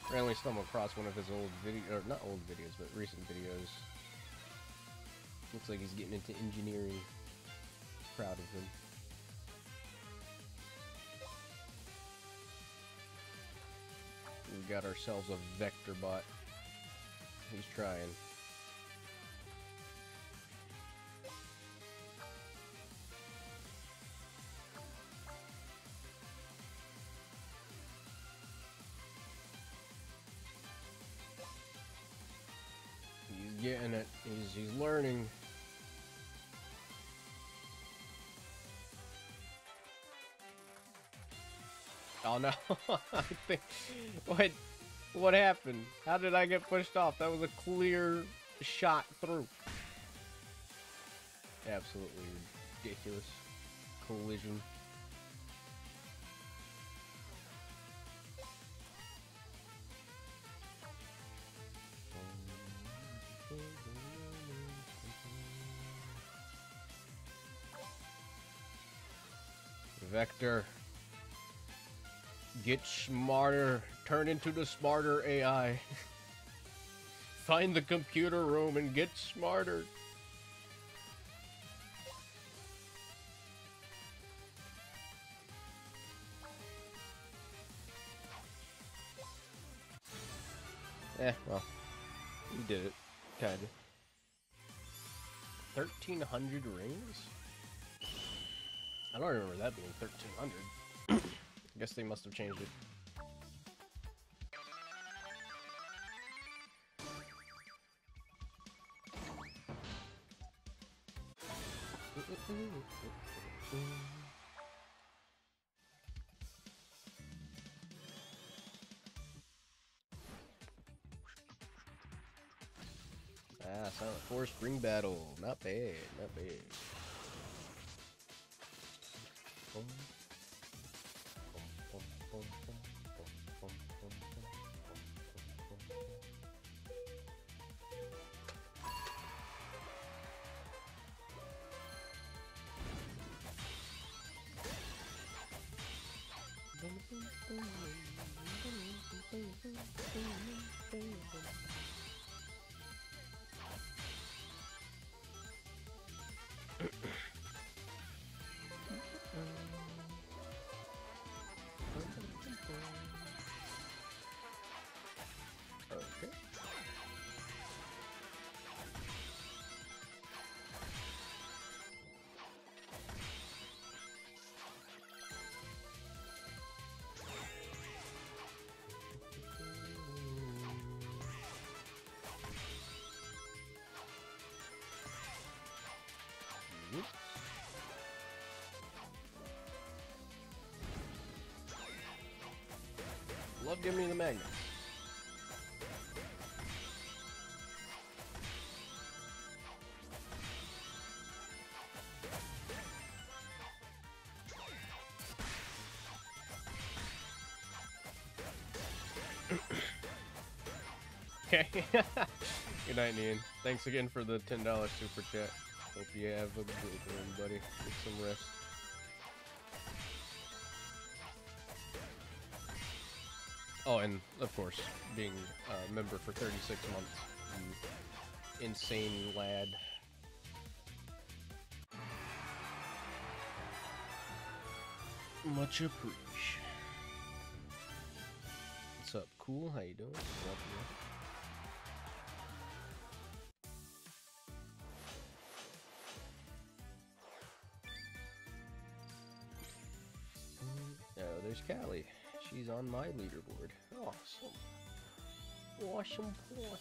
Randomly stumbled across one of his old video, or not old videos, but recent videos. Looks like he's getting into engineering. Proud of him. We got ourselves a vector bot. He's trying. He's getting it. He's learning. Oh no! I think what happened? How did I get pushed off? That was a clear shot through. Absolutely ridiculous collision. Vector. Get smarter. Turn into the smarter AI. Find the computer room and get smarter. Well, we did it. Kinda. 1,300 rings? I don't remember that being 1,300. I guess they must have changed it. Silent Forest Ring Battle. Not bad, not bad. Okay. Love giving me the magnet. Okay. Good night, Ian. Thanks again for the $10 super chat. Hope you have a good one, buddy. Get some rest. Oh, and of course, being a member for 36 months. You insane lad. Much appreciated. What's up, cool? How you doing? Oh, there's Callie. She's on my leaderboard. Awesome. Awesome, awesome.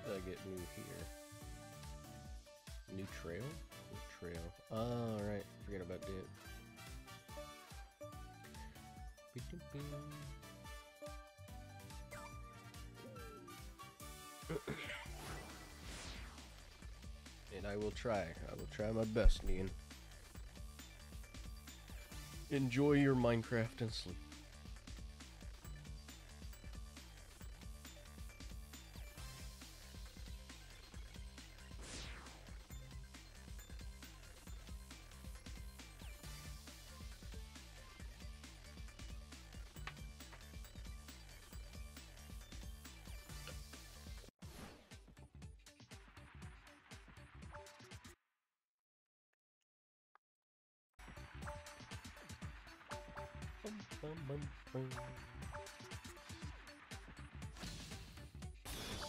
What did I get new here? New trail? New trail. Oh, right. Forget about that. And I will try my best, Ian. Enjoy your Minecraft and sleep.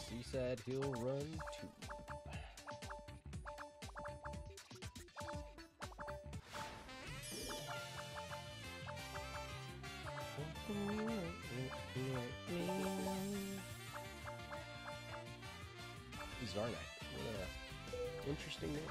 Seaside Hill Run 2. Zarnak. What a interesting name.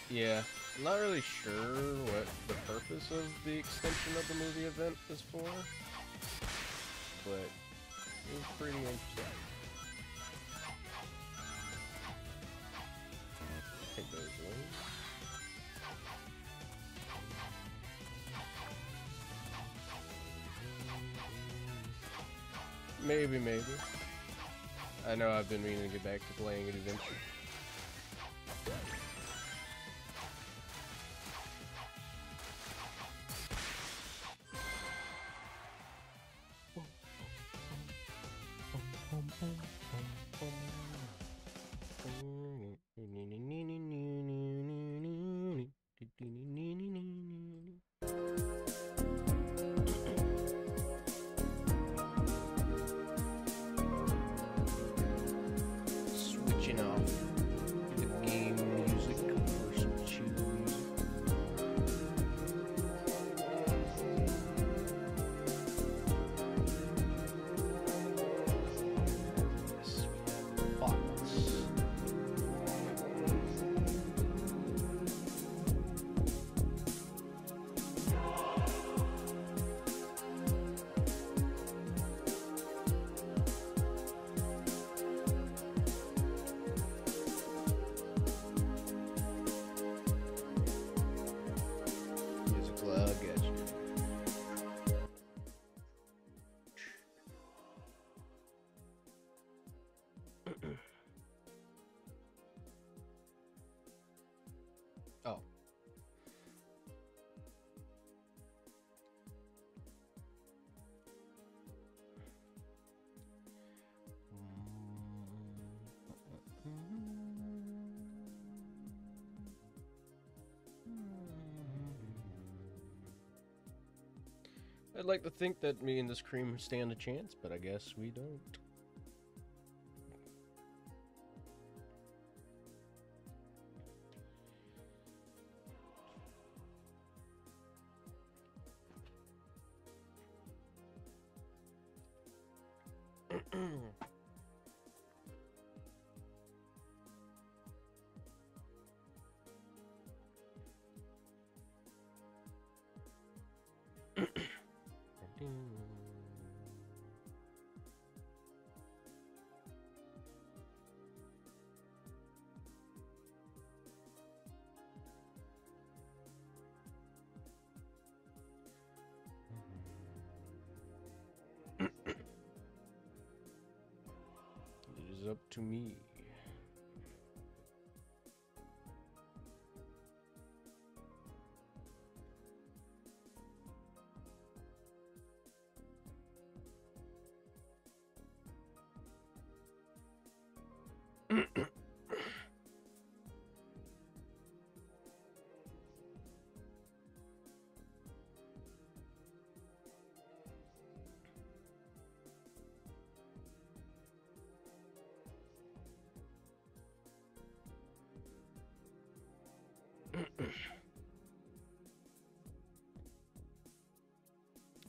Yeah, I'm not really sure what the purpose of the extension of the movie event is for, but it was pretty interesting. Take those wings. Maybe. I know I've been meaning to get back to playing it eventually. Switching off the game music for some chill music. Yes, we have bots. Musical, I get you. Oh. I'd like to think that me and this cream stand a chance, but I guess we don't. It is up to me.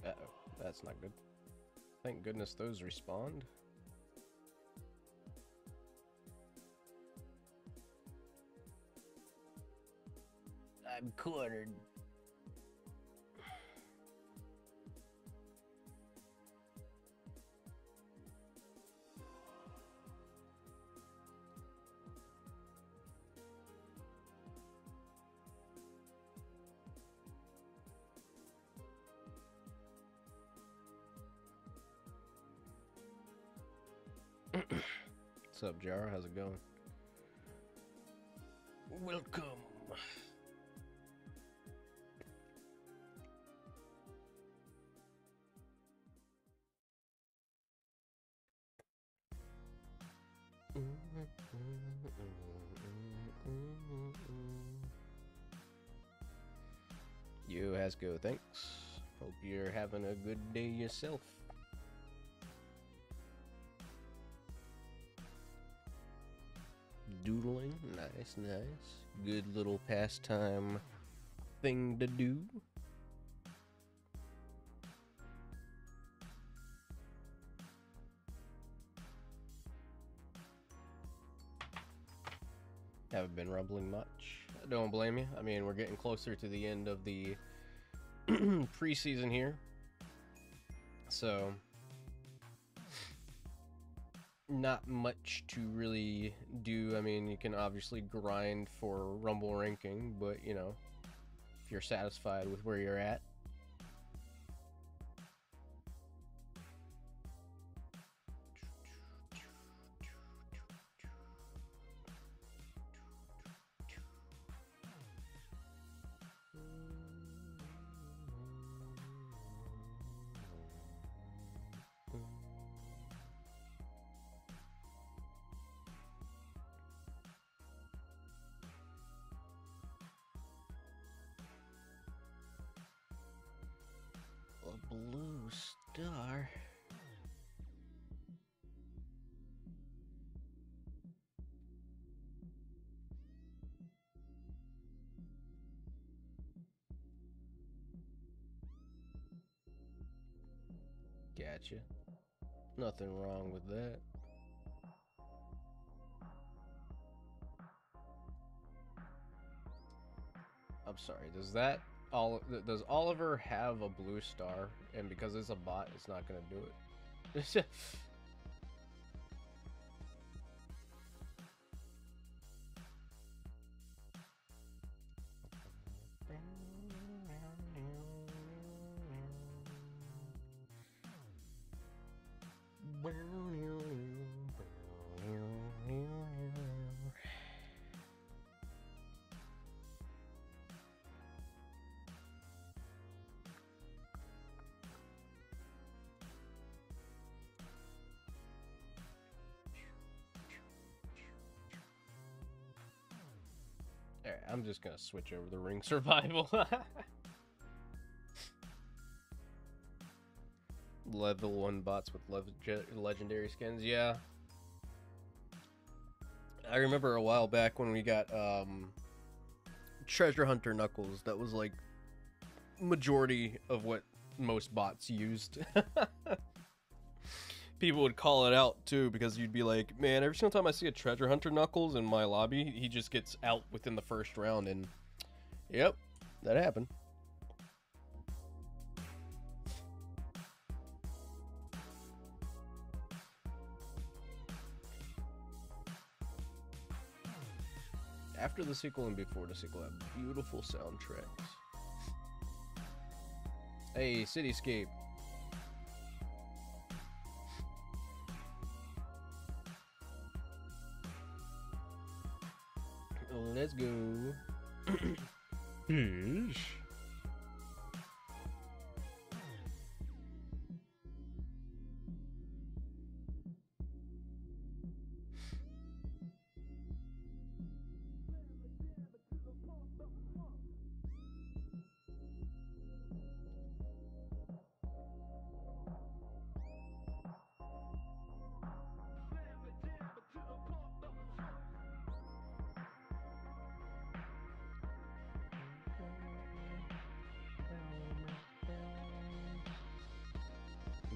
Uh-oh, that's not good. Thank goodness those respond. I'm cornered. What's up, Jar? How's it going? Welcome. Yo, Hasco, thanks. Hope you're having a good day yourself. Doodling, nice. Good little pastime thing to do. Haven't been rumbling much. I don't blame you. I mean, we're getting closer to the end of the preseason here. So, not much to really do. I mean, you can obviously grind for Rumble ranking, but, you know, if you're satisfied with where you're at. A blue star. Gotcha. Nothing wrong with that. I'm sorry, does Oliver have a blue star? And because it's a bot, it's not gonna do it. Alright, I'm just gonna switch over the ring survival. Level 1 bots with legendary skins, yeah. I remember a while back when we got Treasure Hunter Knuckles. That was like majority of what most bots used. People would call it out too, because you'd be like, man, every single time I see a Treasure Hunter Knuckles in my lobby, he just gets out within the first round. And yep, that happened. After the sequel and before the sequel have beautiful soundtracks. Hey, Cityscape. Let's go.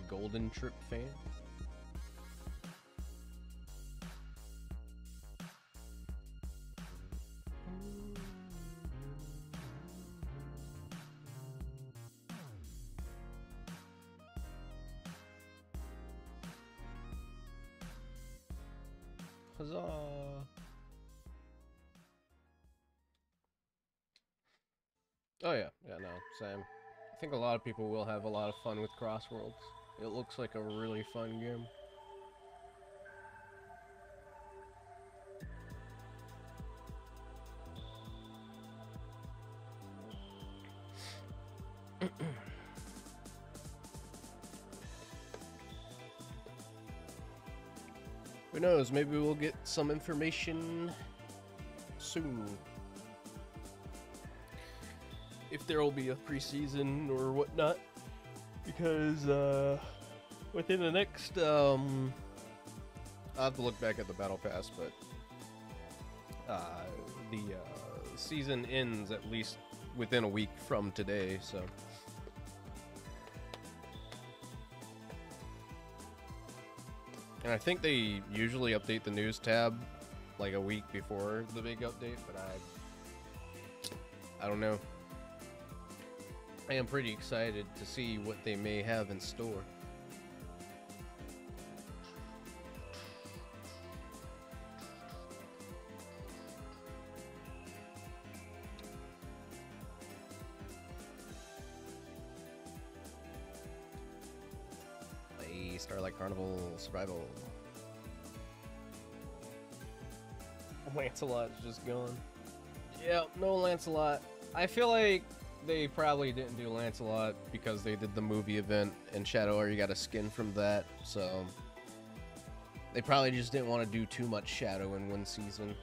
Golden Trip fan. Huzzah! Oh yeah, no, same. I think a lot of people will have a lot of fun with Crossworlds. It looks like a really fun game. Who knows, maybe we'll get some information soon. If there will be a preseason or whatnot. Because, within the next, I'll have to look back at the Battle Pass, but, the, season ends at least within a week from today, so. And I think they usually update the news tab like a week before the big update, but I don't know. I am pretty excited to see what they may have in store. Starlight Carnival Survival. Lancelot's just gone. Yeah, no Lancelot. I feel like they probably didn't do Lancelot because they did the movie event and Shadow already got a skin from that, so they probably just didn't want to do too much Shadow in one season.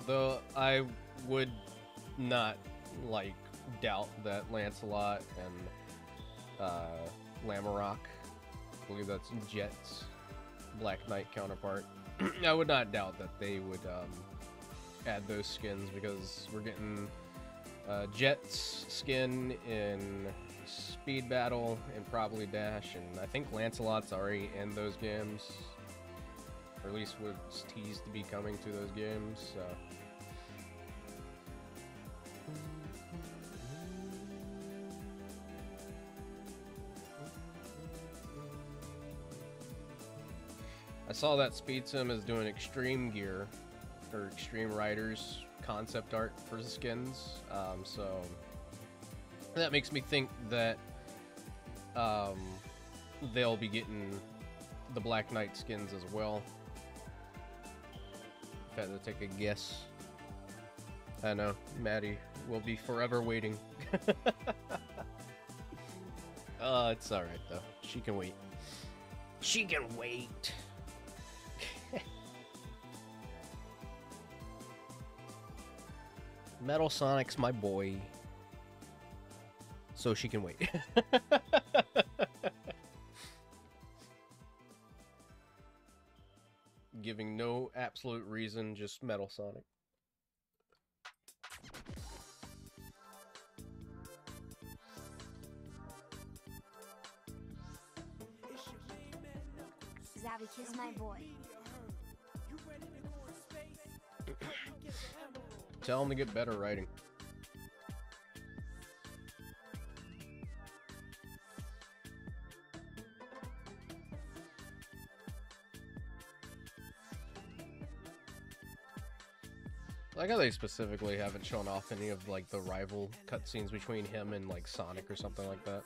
Though I would not, like, doubt that Lancelot and Lamorak, I believe that's Jet's Black Knight counterpart, I would not doubt that they would add those skins, because we're getting Jet's skin in Speed Battle and probably Dash, and I think Lancelot's already in those games, or at least was teased to be coming to those games, so... I saw that Speed Sim is doing Extreme Gear, or Extreme Riders concept art for the skins, so that makes me think that they'll be getting the Black Knight skins as well. If I had to take a guess. I know, Maddie will be forever waiting. It's alright though. She can wait. She can wait. Metal Sonic's my boy. So she can wait. Giving no absolute reason, just Metal Sonic. Zabby, kiss my boy. Tell him to get better writing. Like how they specifically haven't shown off any of like the rival cutscenes between him and like Sonic or something like that.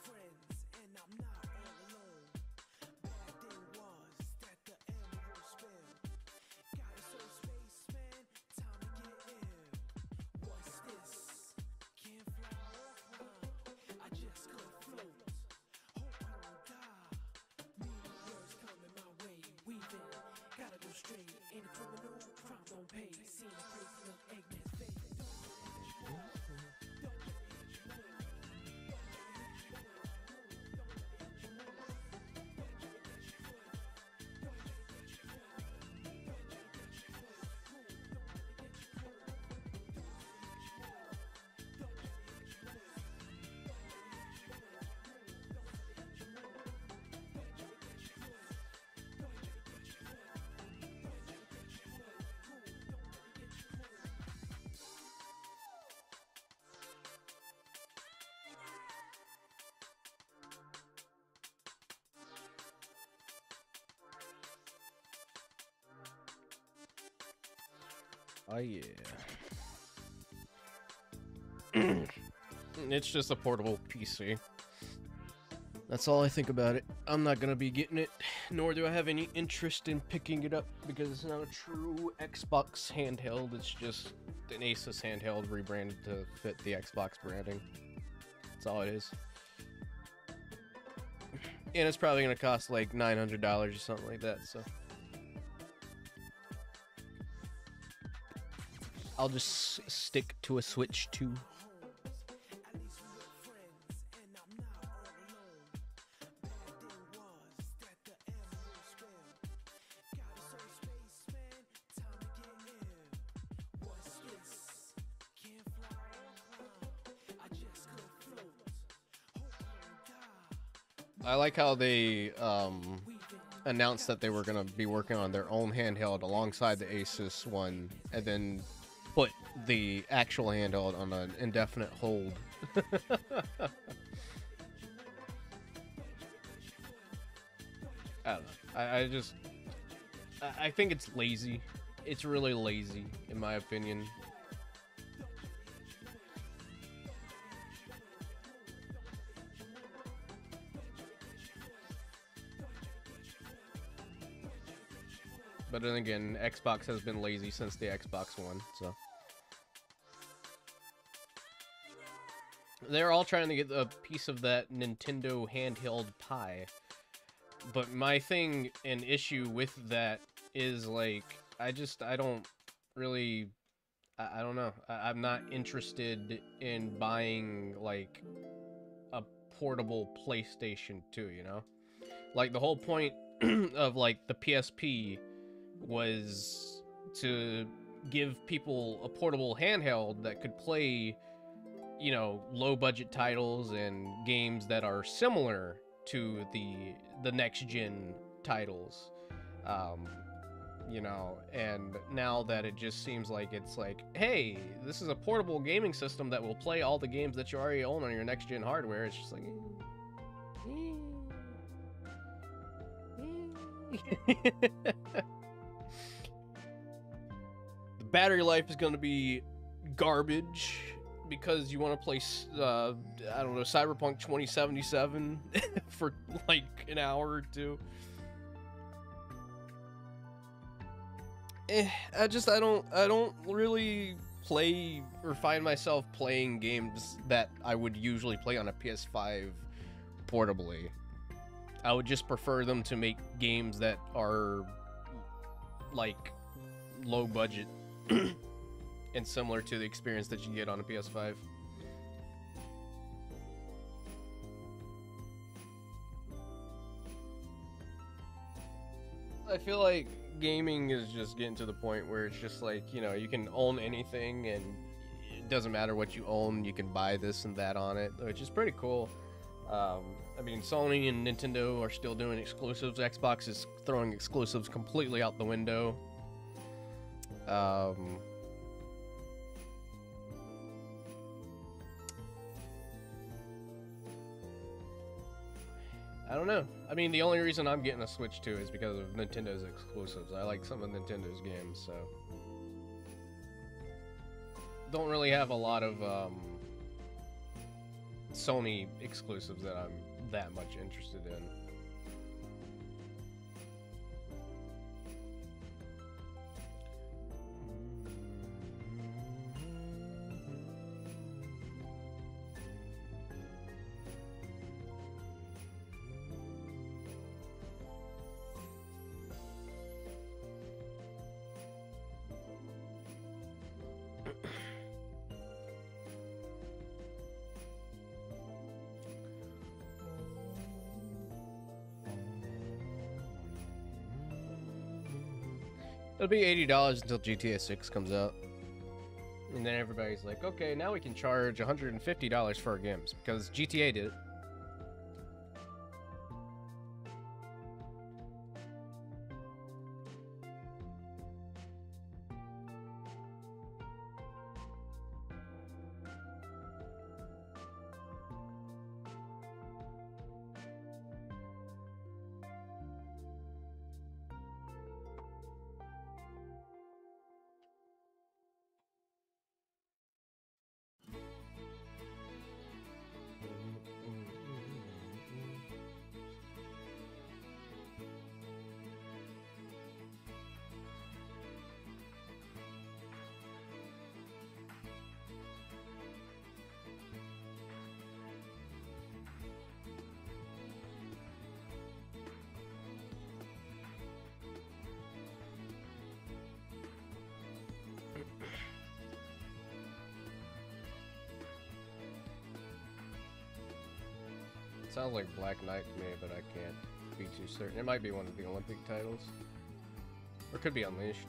Oh yeah. It's just a portable PC. That's all I think about it. I'm not gonna be getting it, nor do I have any interest in picking it up because it's not a true Xbox handheld. It's just an Asus handheld rebranded to fit the Xbox branding. That's all it is. And it's probably gonna cost like $900 or something like that, so. I'll just stick to a Switch 2. I like how they announced that they were going to be working on their own handheld alongside the Asus one, and then put the actual handheld on an indefinite hold. I don't know. I think it's lazy. It's really lazy, in my opinion. But then again, Xbox has been lazy since the Xbox One, so. They're all trying to get a piece of that Nintendo handheld pie. But my thing and issue with that is, like, I don't really, I don't know. I'm not interested in buying, like, a portable PlayStation 2, you know? Like, the whole point of, like, the PSP was to give people a portable handheld that could play, you know, low-budget titles and games that are similar to the next-gen titles. You know, and now that it just seems like it's like, hey, this is a portable gaming system that will play all the games that you already own on your next-gen hardware, it's just like... The battery life is going to be garbage because you want to play, I don't know, Cyberpunk 2077 for like an hour or two. I don't really play or find myself playing games that I would usually play on a PS5 portably. I would just prefer them to make games that are like low budget and similar to the experience that you get on a PS5. I feel like gaming is just getting to the point where it's just like, you know, you can own anything and it doesn't matter what you own, you can buy this and that on it, which is pretty cool. I mean, Sony and Nintendo are still doing exclusives. Xbox is throwing exclusives completely out the window. I don't know. I mean, the only reason I'm getting a Switch 2 is because of Nintendo's exclusives. I like some of Nintendo's games, so... Don't really have a lot of, Sony exclusives that I'm that much interested in. It'll be $80 until GTA 6 comes out. And then everybody's like, okay, now we can charge $150 for our games, because GTA did it. Sounds like Black Knight to me, but I can't be too certain. It might be one of the Olympic titles. Or it could be Unleashed.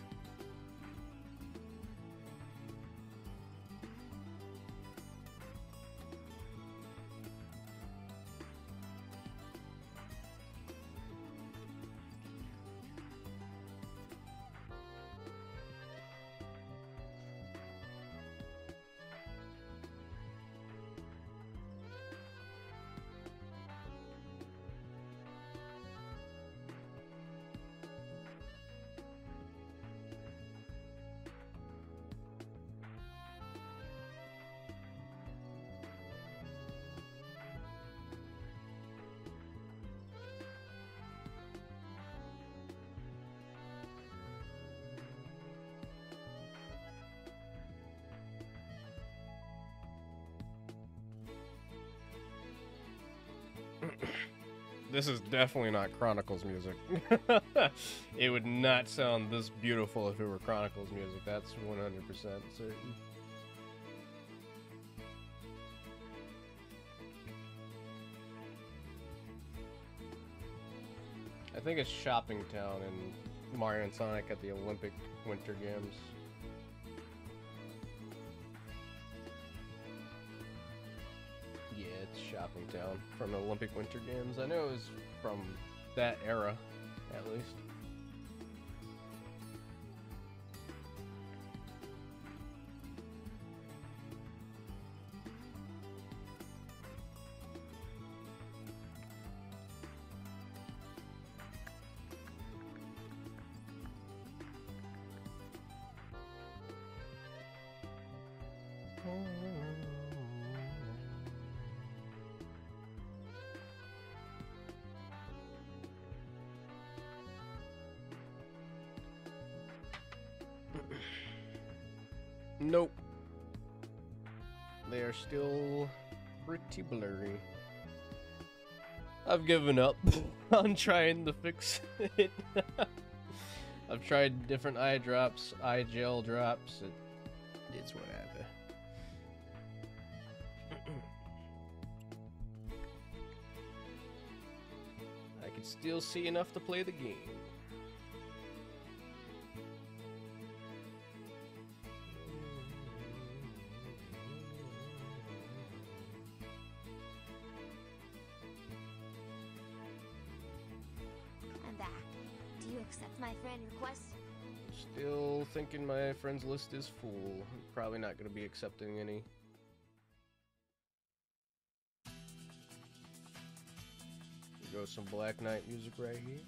This is definitely not Chronicles music. It would not sound this beautiful if it were Chronicles music. That's 100% certain. I think it's Shopping Town in Mario and Sonic at the Olympic Winter Games. Yeah, it's Shopping Town from the Olympic Winter Games. I know it was from that era, at least. Nope. They are still pretty blurry. I've given up on trying to fix it. I've tried different eye drops, eye gel drops. It's whatever. I can still see enough to play the game. Accept my friend request. Still thinking my friends list is full. Probably not going to be accepting any. Here goes some Black Knight music right here.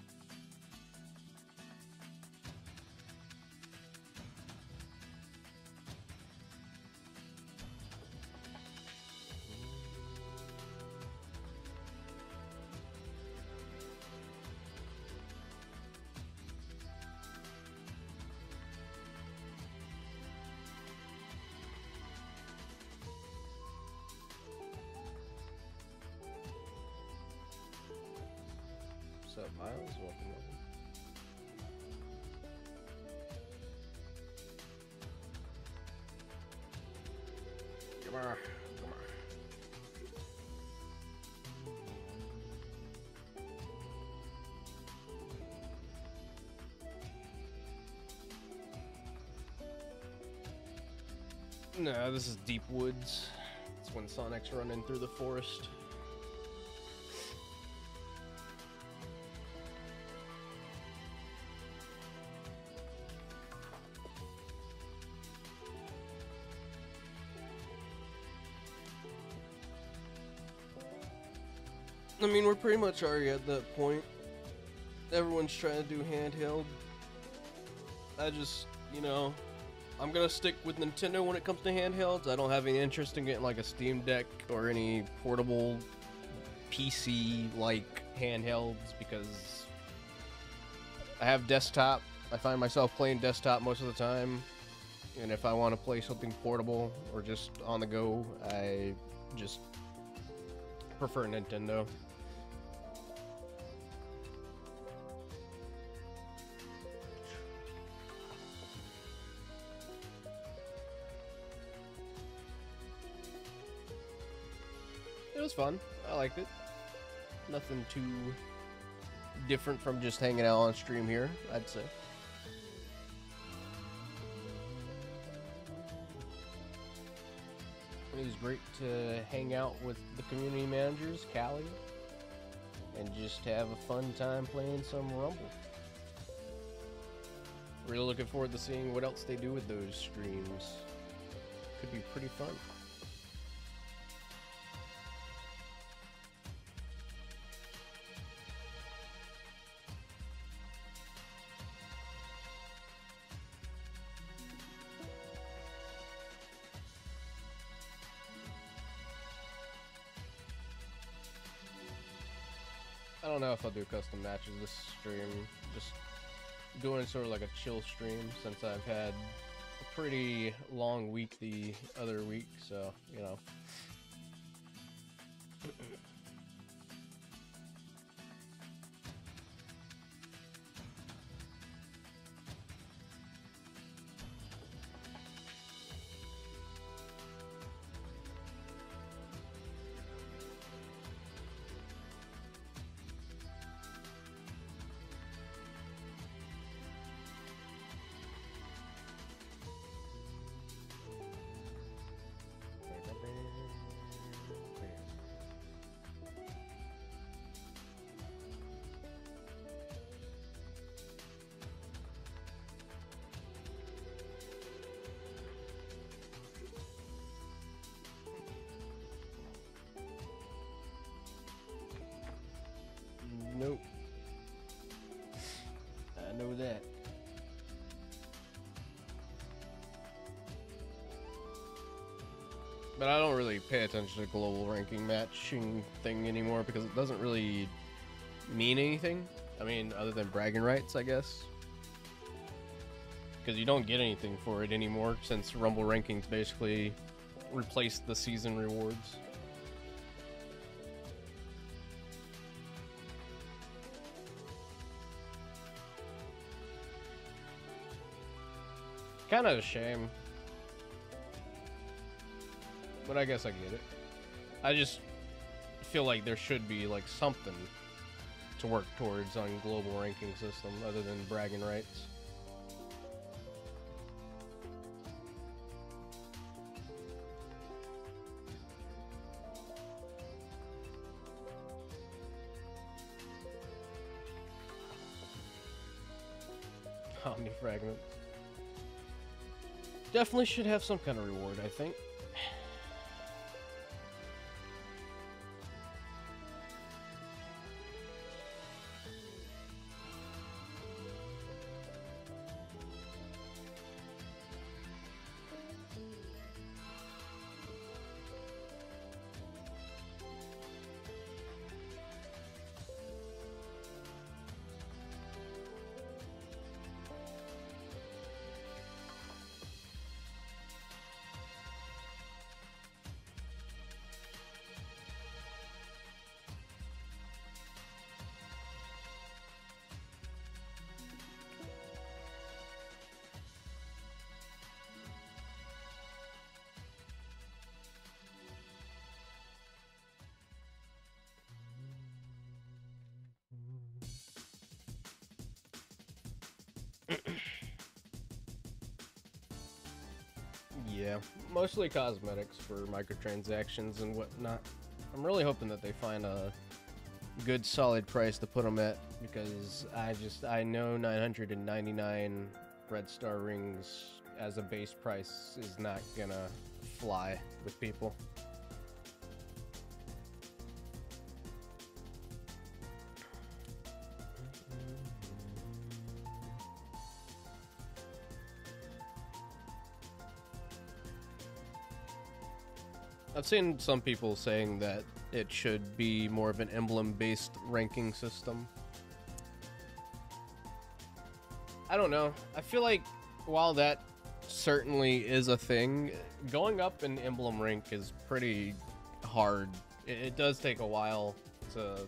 What's up, Miles? Welcome over. Come on, come on. No, this is Deep Woods. It's when Sonic's running through the forest. I mean, we're pretty much already at that point. Everyone's trying to do handheld. I just, you know, I'm gonna stick with Nintendo when it comes to handhelds. I don't have any interest in getting like a Steam Deck or any portable PC-like handhelds because I have desktop. I find myself playing desktop most of the time. And if I want to play something portable or just on the go, I just prefer Nintendo. It was fun. I liked it. Nothing too different from just hanging out on stream here, I'd say. It was great to hang out with the community managers, Callie, and just have a fun time playing some Rumble. Really looking forward to seeing what else they do with those streams. Could be pretty fun. I don't know if I'll do custom matches this stream. Just doing sort of like a chill stream since I've had a pretty long week the other week, so, you know. But I don't really pay attention to global ranking matching thing anymore because it doesn't really mean anything. I mean, other than bragging rights, I guess. Because you don't get anything for it anymore since Rumble rankings basically replaced the season rewards. Kind of a shame. But I guess I get it. I just feel like there should be like something to work towards on global ranking system other than bragging rights. Omni fragments. Definitely should have some kind of reward, I think. Yeah, mostly cosmetics for microtransactions and whatnot. I'm really hoping that they find a good solid price to put them at, because I know 999 red star rings as a base price is not gonna fly with people. I've seen some people saying that it should be more of an emblem-based ranking system. I don't know. I feel like while that certainly is a thing, going up in emblem rank is pretty hard. It does take a while to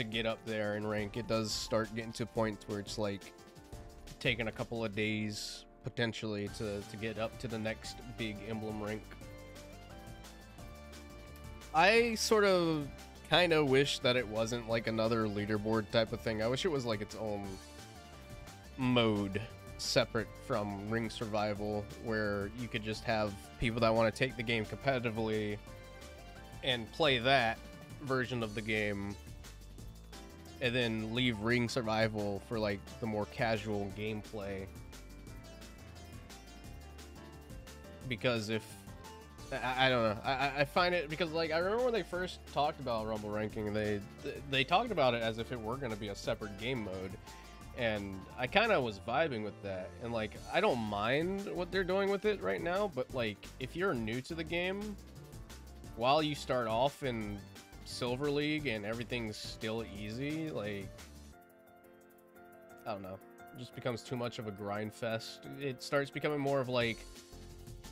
get up there in rank. It does start getting to points where it's like taking a couple of days potentially to get up to the next big emblem rank. I sort of kind of wish that it wasn't like another leaderboard type of thing. I wish it was like its own mode separate from ring survival, where you could just have people that want to take the game competitively and play that version of the game and then leave ring survival for like the more casual gameplay. Because if I don't know. I find it, because like I remember when they first talked about Rumble ranking, they talked about it as if it were going to be a separate game mode, and I kind of was vibing with that. And like I don't mind what they're doing with it right now, but like if you're new to the game, while you start off in Silver League and everything's still easy, like I don't know, it just becomes too much of a grind fest. It starts becoming more of like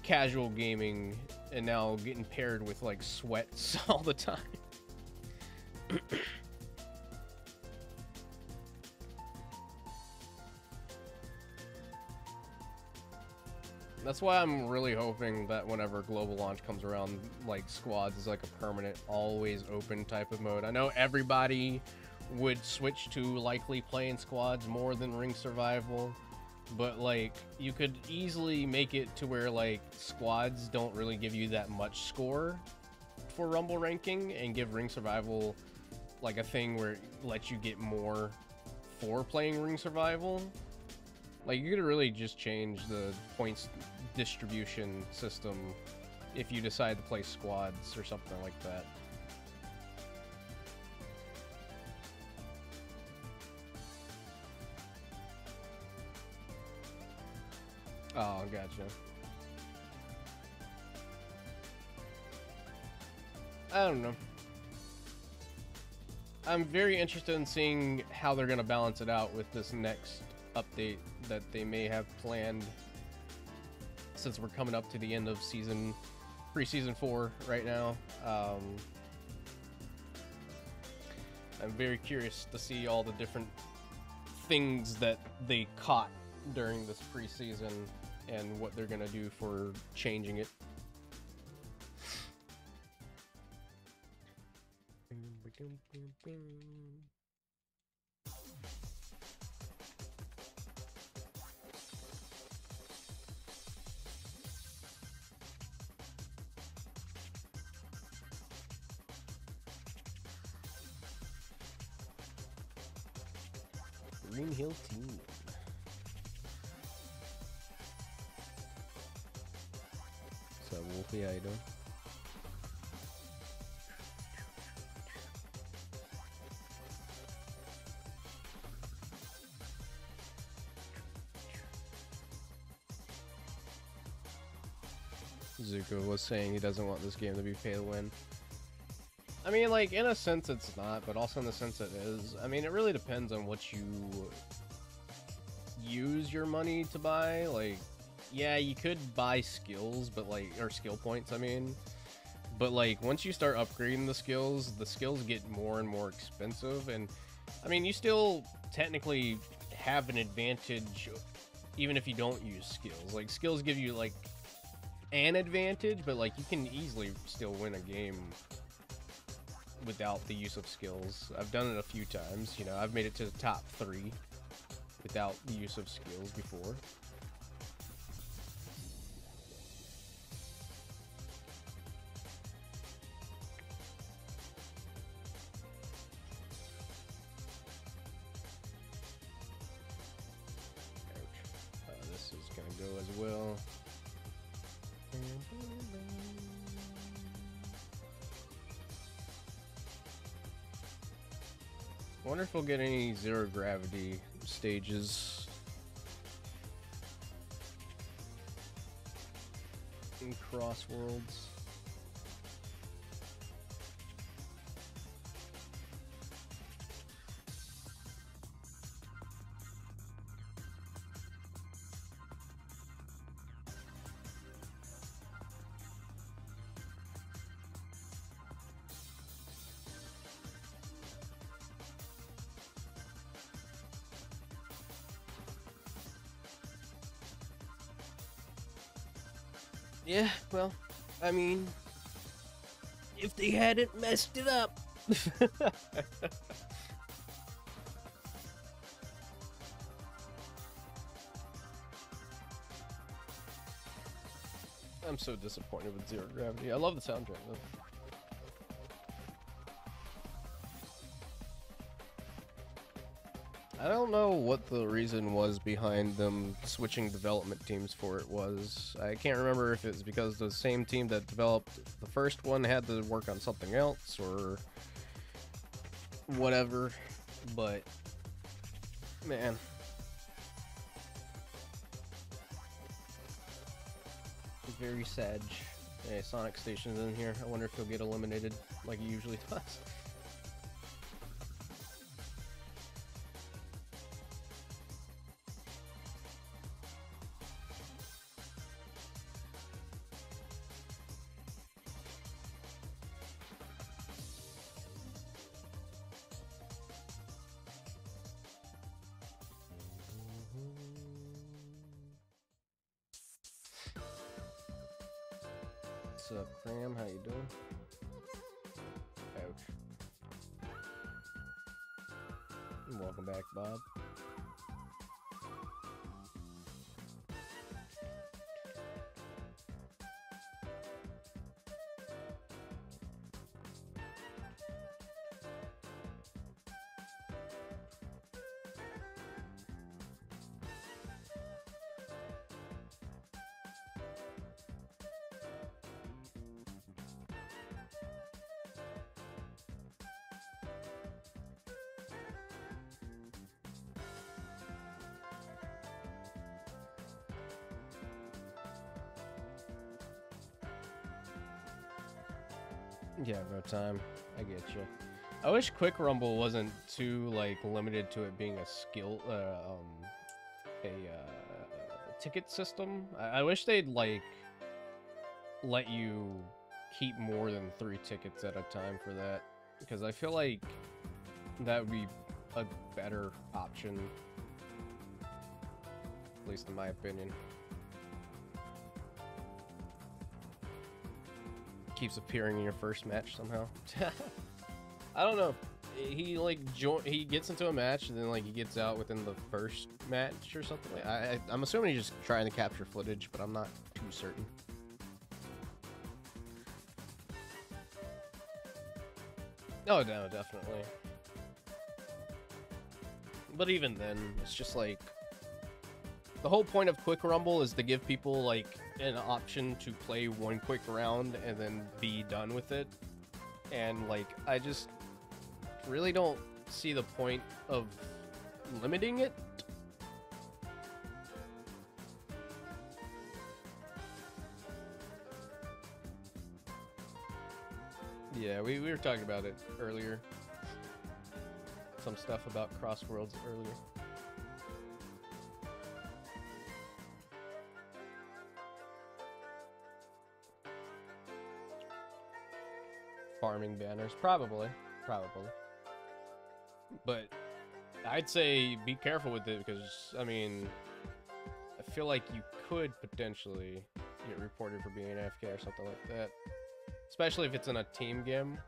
casual gaming, and now getting paired with like sweats all the time. That's why I'm really hoping that whenever global launch comes around, like squads is like a permanent, always open type of mode. I know everybody would switch to likely playing squads more than ring survival, but like you could easily make it to where like squads don't really give you that much score for Rumble ranking, and give ring survival like a thing where it lets you get more for playing ring survival. Like you could really just change the points distribution system if you decide to play squads or something like that. Oh, gotcha. I don't know. I'm very interested in seeing how they're going to balance it out with this next update that they may have planned, since we're coming up to the end of pre-season 4 right now. I'm very curious to see all the different things that they caught during this preseason and what they're gonna do for changing it. Green Hill Team. So Wolfie, how you doing? Zuko was saying he doesn't want this game to be pay to win. I mean, like, in a sense it's not, but also in the sense it is. I mean, it really depends on what you use your money to buy. Like, yeah, you could buy skills, but like, or skill points, I mean. But like, once you start upgrading the skills get more and more expensive. And, I mean, you still technically have an advantage even if you don't use skills. Like, skills give you, like, an advantage, but like, you can easily still win a game without the use of skills. I've done it a few times, you know, I've made it to the top 3 without the use of skills before. Ouch. This is gonna go as well. I wonder if we'll get any zero gravity stages in Cross Worlds. Yeah, well, I mean, if they hadn't messed it up. I'm so disappointed with Zero Gravity. I love the soundtrack though. I don't know what the reason was behind them switching development teams for it was. I can't remember if it was because the same team that developed the first one had to work on something else or whatever, but man. Very sad. Hey, Sonic Station's in here. I wonder if he'll get eliminated like he usually does. What's up, Cram? How you doing? Ouch. And welcome back, Bob. Yeah, no time. I get you. I wish Quick Rumble wasn't too like limited to it being a skill, ticket system. I wish they'd like let you keep more than 3 tickets at a time for that, because I feel like that would be a better option, at least in my opinion. Keeps appearing in your first match somehow. I don't know. He like he gets into a match and then like he gets out within the first match or something. I'm assuming he's just trying to capture footage, but I'm not too certain. Oh no, definitely. But even then, it's just like the whole point of Quick Rumble is to give people like an option to play one quick round and then be done with it. And like I just really don't see the point of limiting it. Yeah, we were talking about it earlier. Some stuff about Crossworlds earlier. Farming banners, probably. But I'd say be careful with it because, I mean, I feel like you could potentially get reported for being an AFK or something like that. Especially if it's in a team game.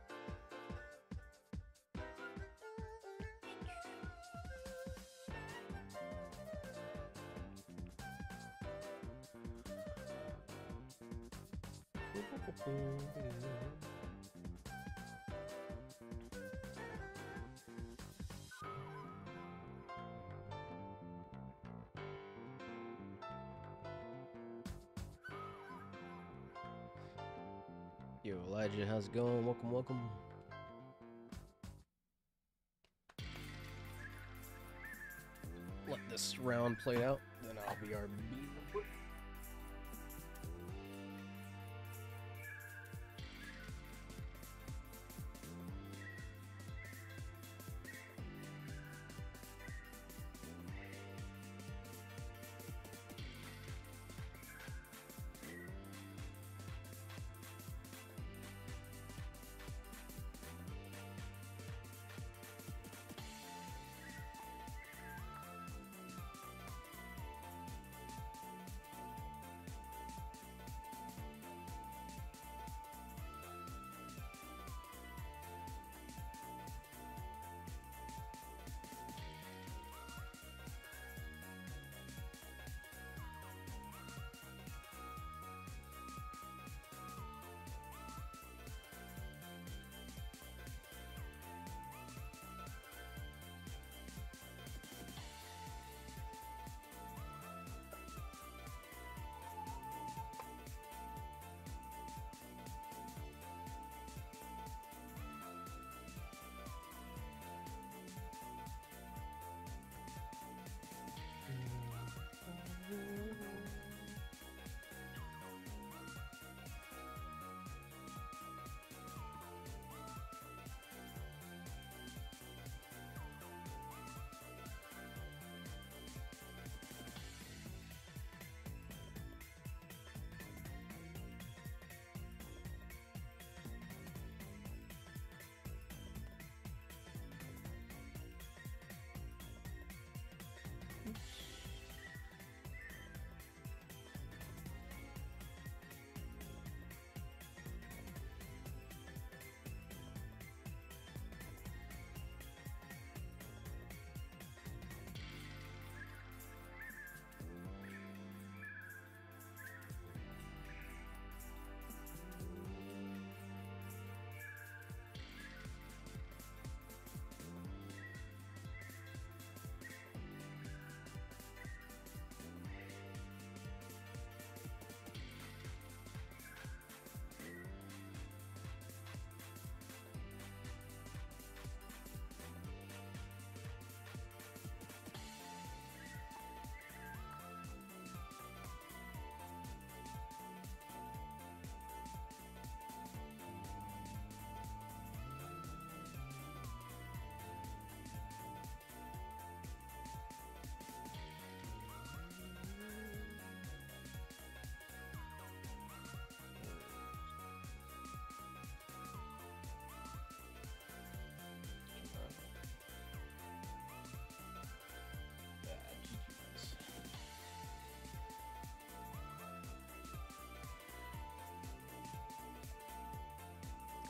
Yo, Elijah, how's it going? Welcome, welcome. Let this round play out, then I'll be our B.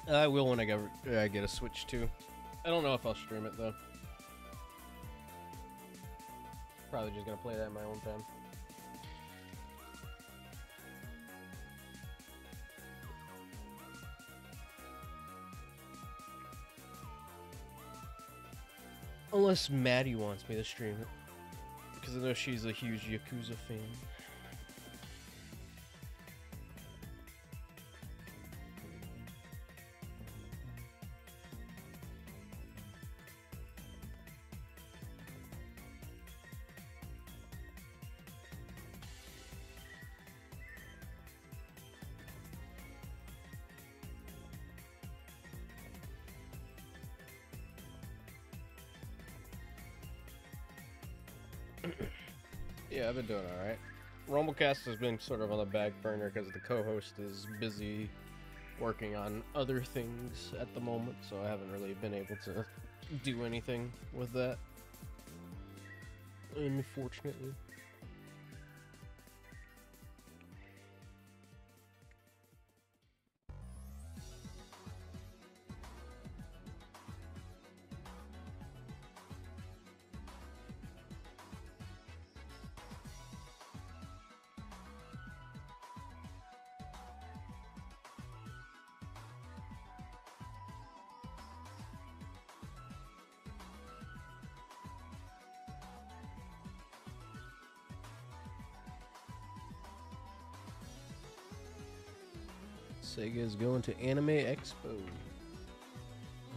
I will when I get a Switch too. I don't know if I'll stream it though. Probably just gonna play that in my own time. Unless Maddie wants me to stream it. Because I know she's a huge Yakuza fan. Yeah, I've been doing alright. Rumblecast has been sort of on the back burner because the co-host is busy working on other things at the moment, so I haven't really been able to do anything with that. Unfortunately. Sega is going to Anime Expo.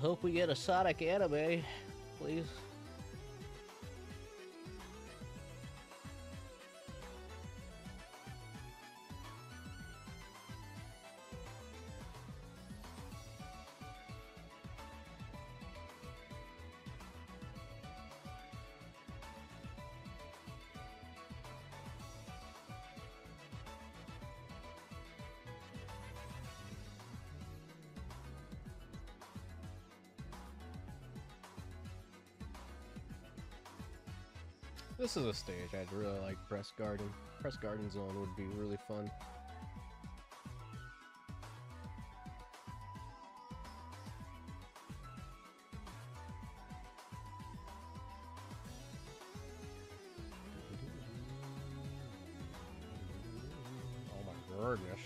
Hope we get a Sonic anime, please. This is a stage I'd really like. Press Garden. Press Garden Zone would be really fun. Oh my goodness.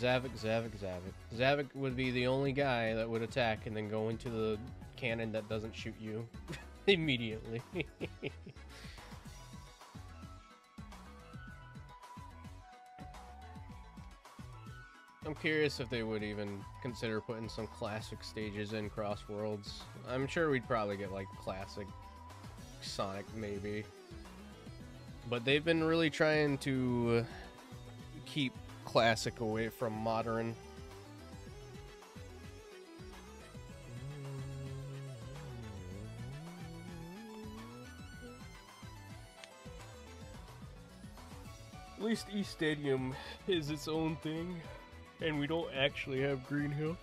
Zavik would be the only guy that would attack and then go into the cannon that doesn't shoot you immediately. I'm curious if they would even consider putting some classic stages in Cross Worlds. I'm sure we'd probably get like classic Sonic maybe. But they've been really trying to keep classic away from modern. At least East Stadium is its own thing, and we don't actually have Green Hill.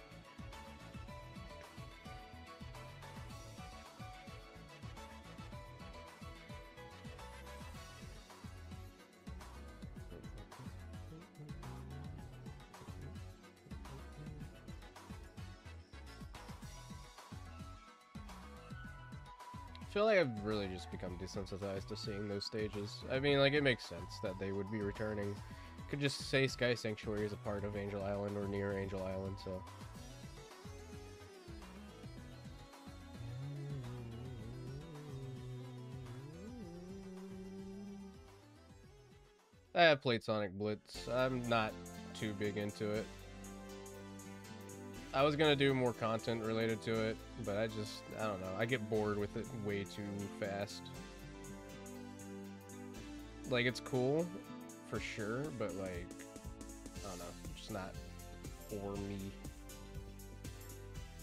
I feel like I've really just become desensitized to seeing those stages. I mean, like, it makes sense that they would be returning. Could just say Sky Sanctuary is a part of Angel Island or near Angel Island, so. I have played Sonic Blitz. I'm not too big into it. I was gonna do more content related to it, but I don't know. I get bored with it way too fast. Like, it's cool, for sure, but like, I don't know, just not for me.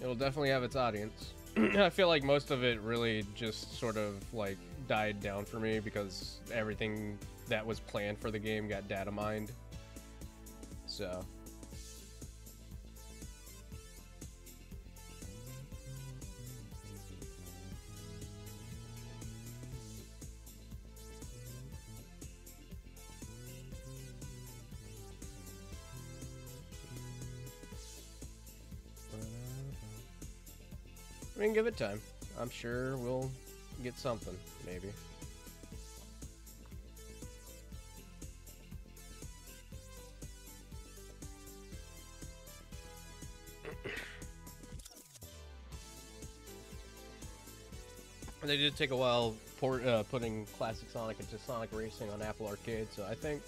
It'll definitely have its audience, I feel like most of it really just sort of like died down for me because everything that was planned for the game got data mined. So. I mean, give it time. I'm sure we'll get something, maybe. They did take a while putting Classic Sonic into Sonic Racing on Apple Arcade, so I think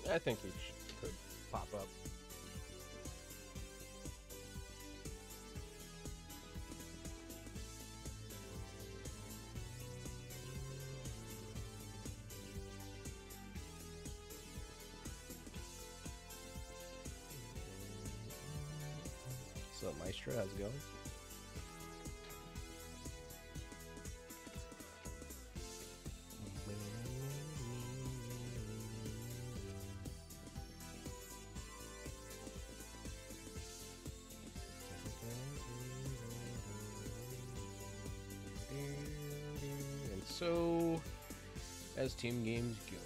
each could pop up. So Maestro, how's it going? And so, as team games go.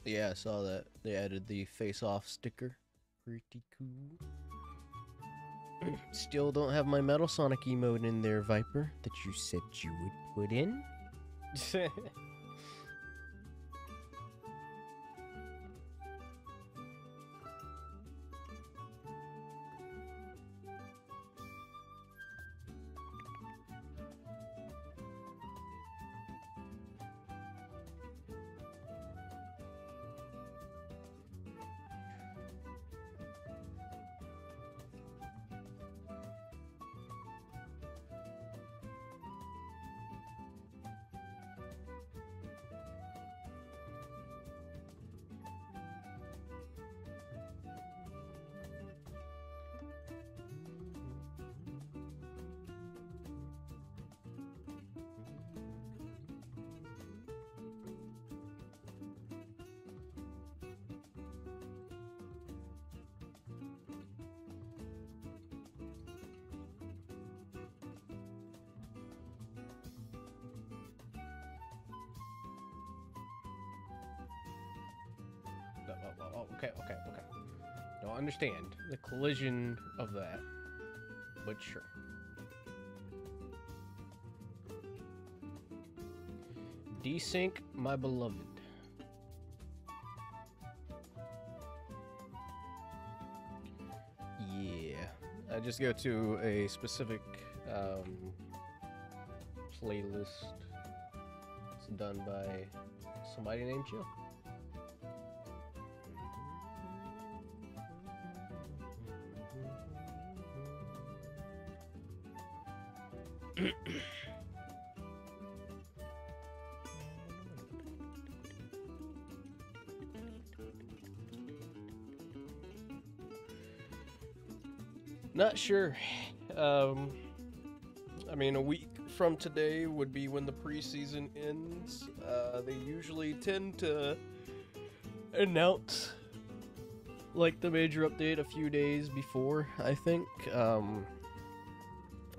Yeah, I saw that. They added the face-off sticker. Pretty cool. Still don't have my Metal Sonic emote in there, Viper, that you said you would put in. Okay. Don't understand the collision of that, but sure. Desync, my beloved. Yeah, I just go to a specific playlist. It's done by somebody named Jill. Not sure. I mean, a week from today would be when the preseason ends. They usually tend to announce like the major update a few days before, I think.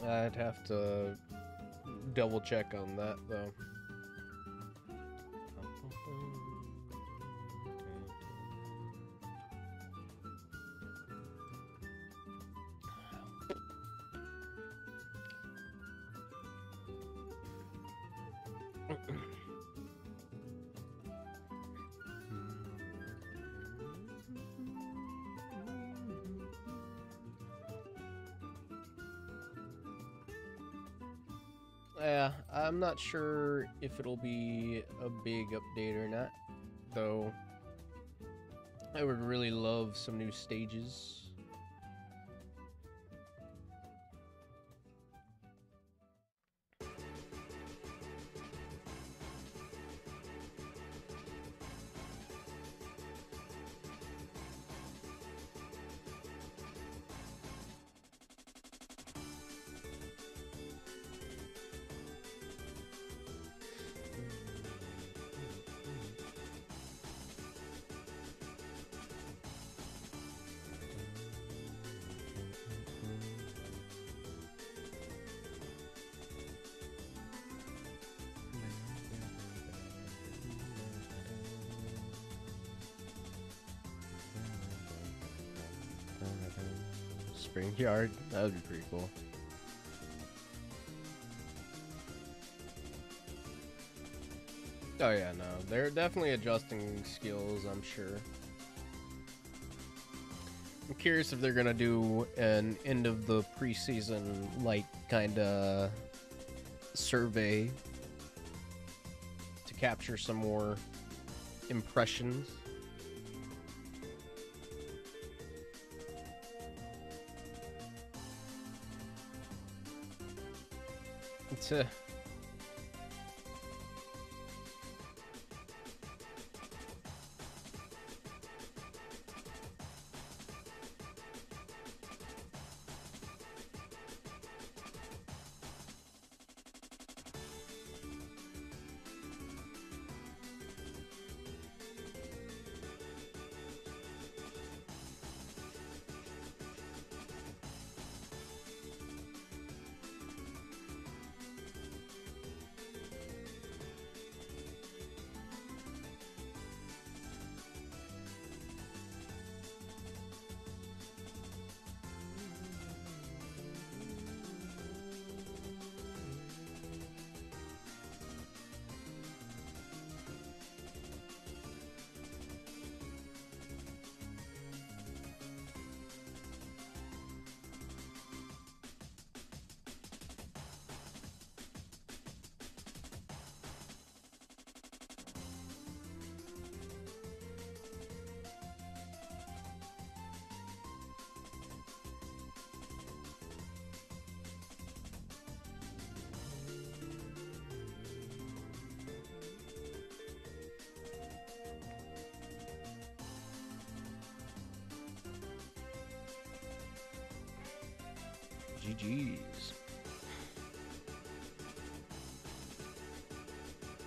I'd have to double check on that though. Yeah, I'm not sure if it'll be a big update or not, though. I would really love some new stages. Spring yard, that would be pretty cool. Oh yeah, no, they're definitely adjusting skills, I'm sure. I'm curious if they're gonna do an end of the preseason, like, kinda survey to capture some more impressions. It's GG's.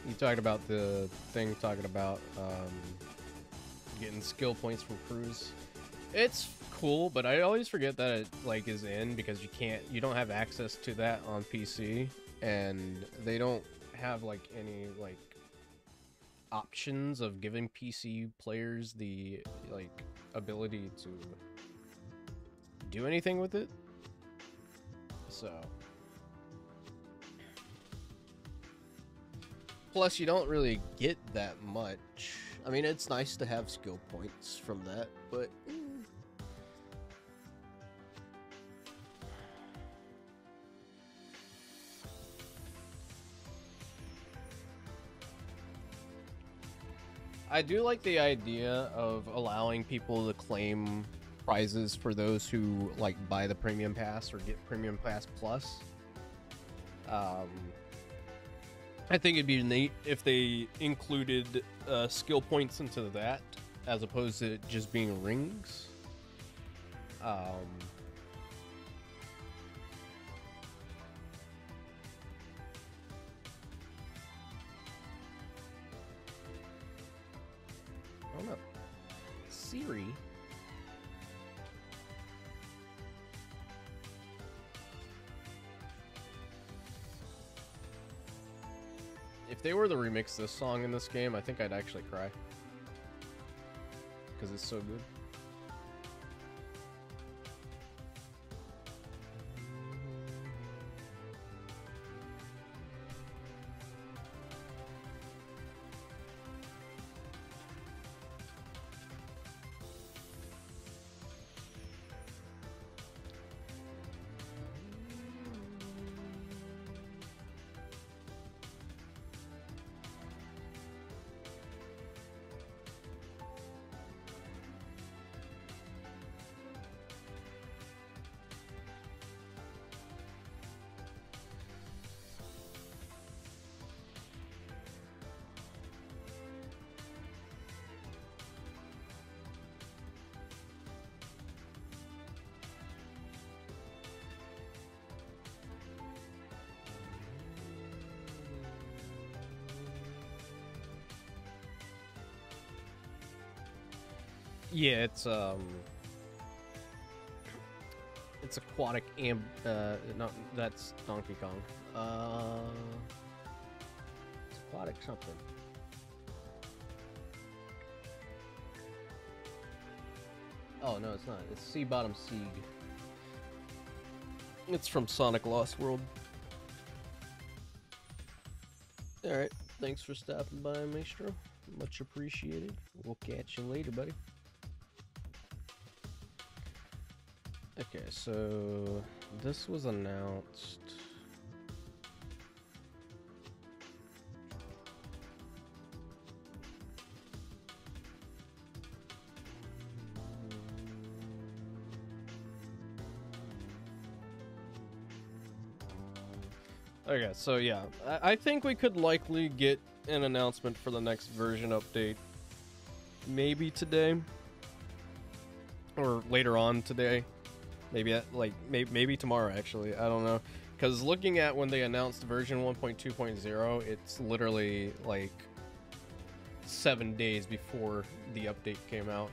You talked about the thing talking about getting skill points from crews. It's cool, but I always forget that it like is in because you don't have access to that on PC, and they don't have like any like options of giving PC players the like ability to do anything with it. So, plus you don't really get that much. I mean, it's nice to have skill points from that, but I do like the idea of allowing people to claim prizes for those who like buy the premium pass or get premium pass plus. I think it'd be neat if they included skill points into that as opposed to it just being rings. Oh no, Siri. If they were to remix this song in this game, I think I'd actually cry. Because it's so good. Yeah, it's aquatic no, that's Donkey Kong. It's aquatic something. Oh no, it's not. It's Sea Bottom Siege. It's from Sonic Lost World. Alright, thanks for stopping by, Maestro. Much appreciated. We'll catch you later, buddy. Okay, so this was announced. Okay, so yeah, I think we could likely get an announcement for the next version update. Maybe today. Or later on today. Maybe maybe tomorrow, actually. I don't know. Because looking at when they announced version 1.2.0, it's literally like 7 days before the update came out.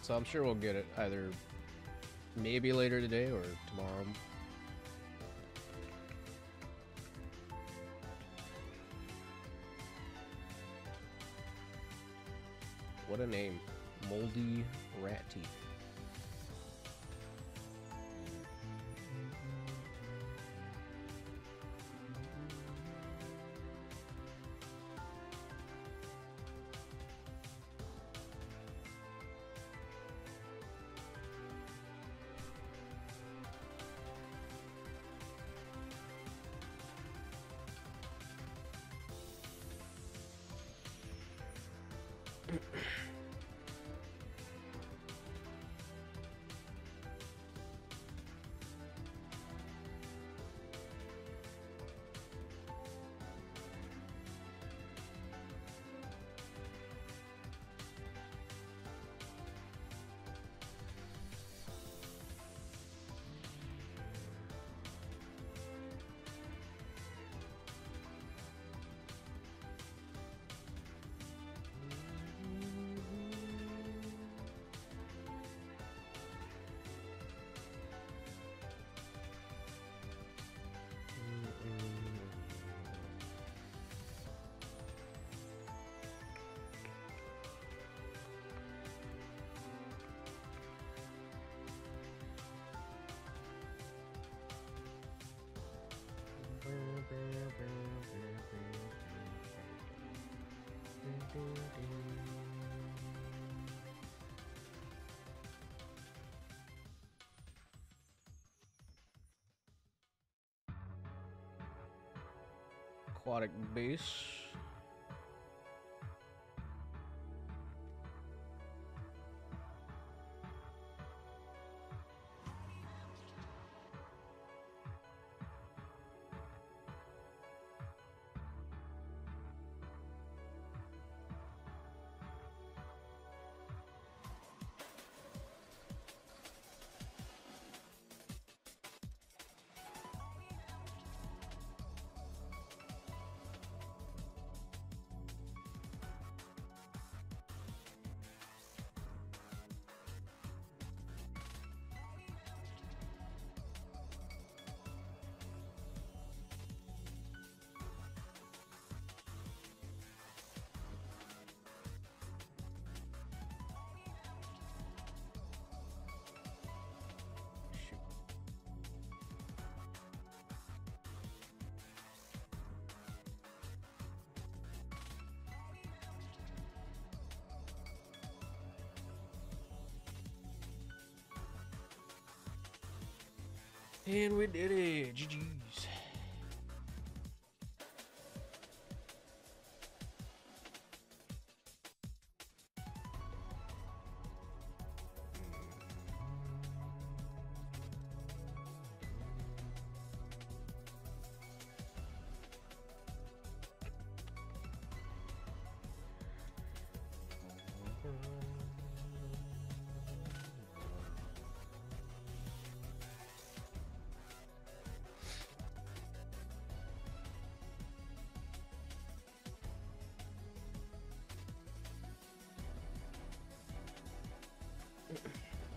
So I'm sure we'll get it either maybe later today or tomorrow. What a name. Moldy Rat Teeth. Aquatic base. And we did it. GG's.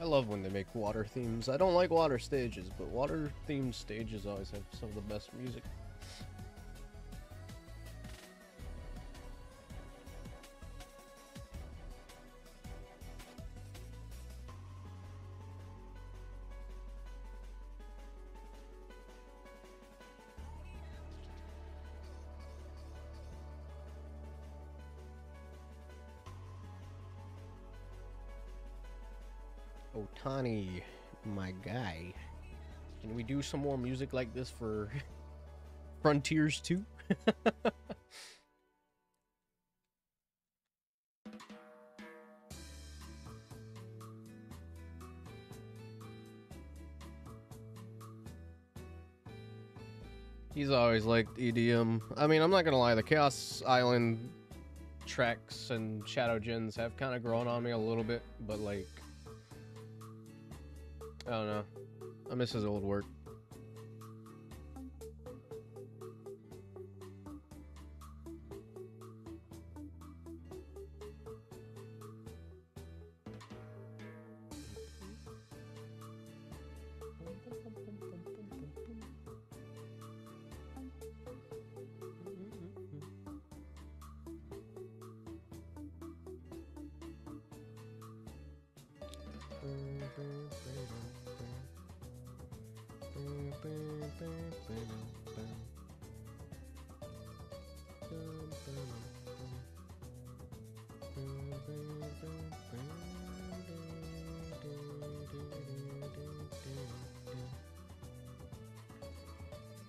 I love when they make water themes. I don't like water stages, but water themed stages always have some of the best music. Otani, my guy. Can we do some more music like this for Frontiers 2? He's always liked EDM. I mean, I'm not gonna lie, the Chaos Island tracks and Shadow Gens have kind of grown on me a little bit, but like, I don't know. I miss his old work.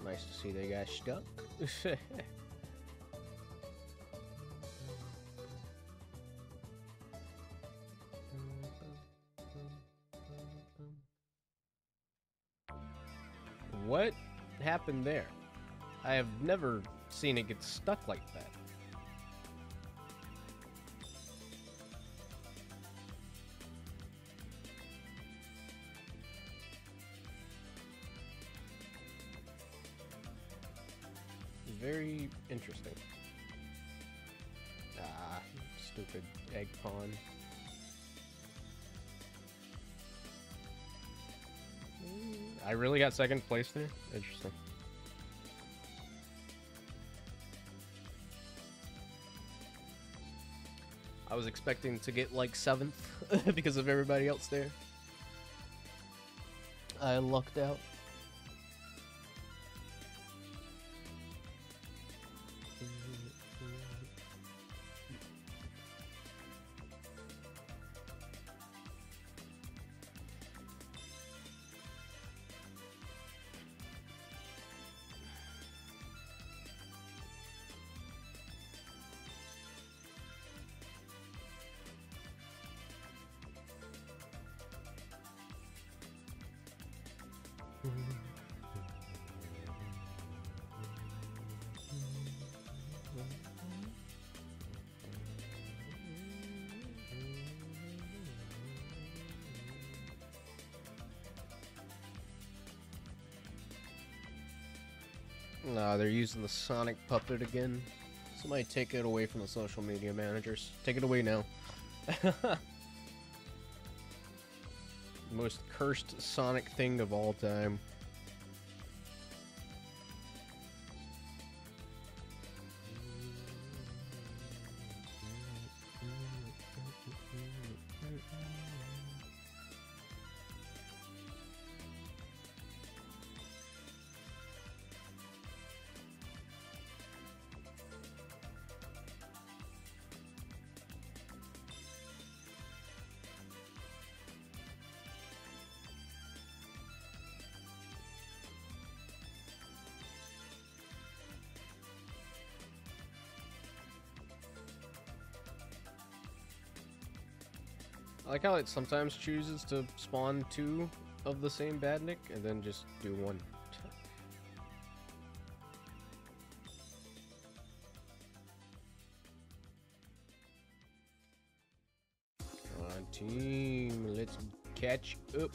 Nice to see they got stuck. What happened there? I have never seen it get stuck like that. Very interesting. Ah, stupid egg pawn. I really got second place there? Interesting. I was expecting to get like 7th because of everybody else there. I lucked out. Nah, they're using the Sonic puppet again. Somebody take it away from the social media managers. Take it away now. Most cursed Sonic thing of all time. I like how it sometimes chooses to spawn 2 of the same badnik and then just do 1. Come on, team, let's catch up.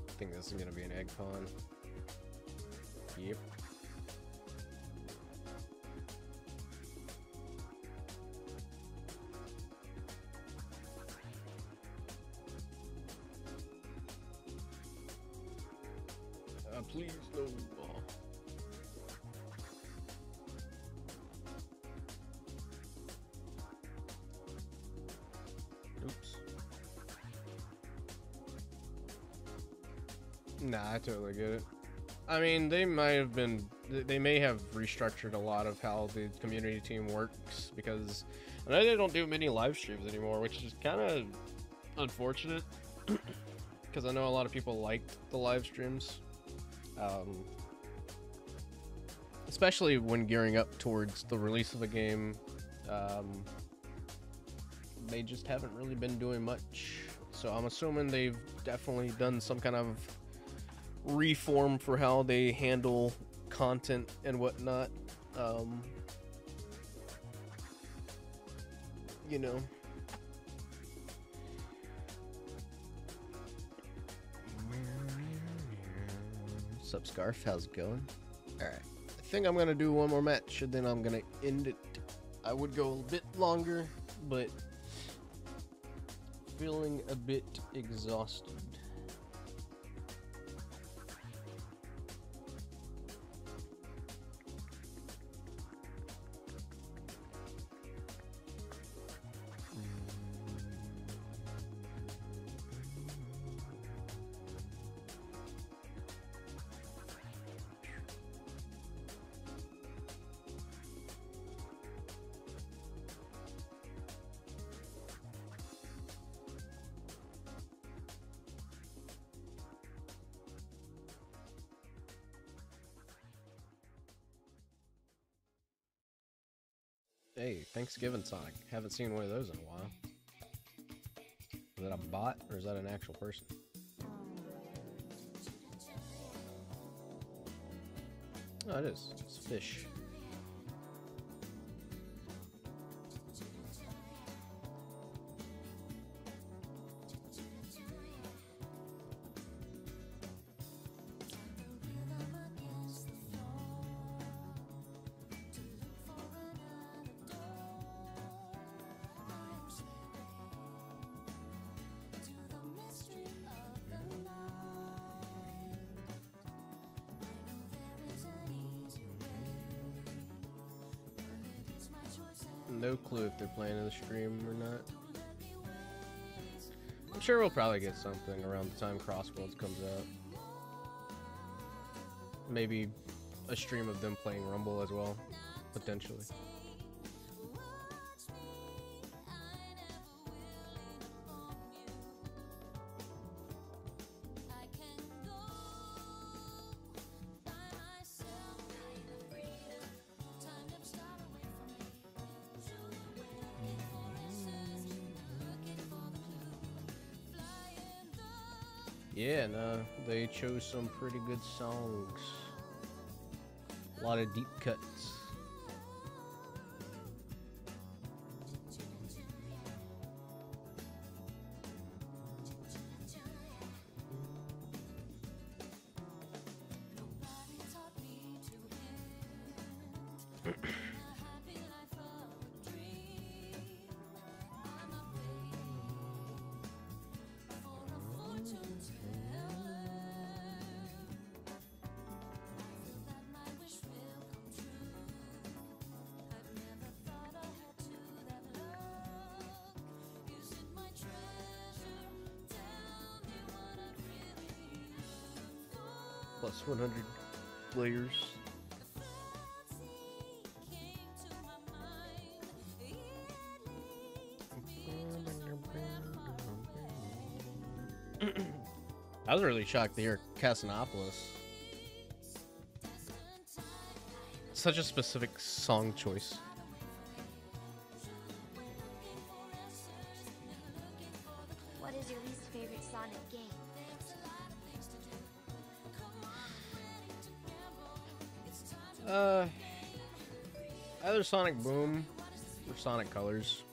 I think this is gonna be an egg pawn. Yep. please, no. Oh. Oops. Nah, I totally get it. I mean, they may have restructured a lot of how the community team works, because I know they don't do many live streams anymore, which is kind of unfortunate, because I know a lot of people liked the live streams, especially when gearing up towards the release of a game. They just haven't really been doing much, so I'm assuming they've definitely done some kind of reform for how they handle content and whatnot. You know, what's up, Scarf? How's it going? Alright, I think I'm gonna do one more match and then I'm gonna end it. I would go a bit longer, but feeling a bit exhausted. Hey, Thanksgiving Sonic. Haven't seen one of those in a while. Is that a bot or is that an actual person? Oh, it is. It's a fish. No clue if they're playing in the stream or not. I'm sure we'll probably get something around the time Crossworlds comes out. Maybe a stream of them playing Rumble as well, potentially. Yeah, no, they chose some pretty good songs. A lot of deep cuts. Plus 100 players. I was really shocked to hear Casanopolis. Such a specific song choice. What is your least favorite Sonic game? Either Sonic Boom or Sonic Colors.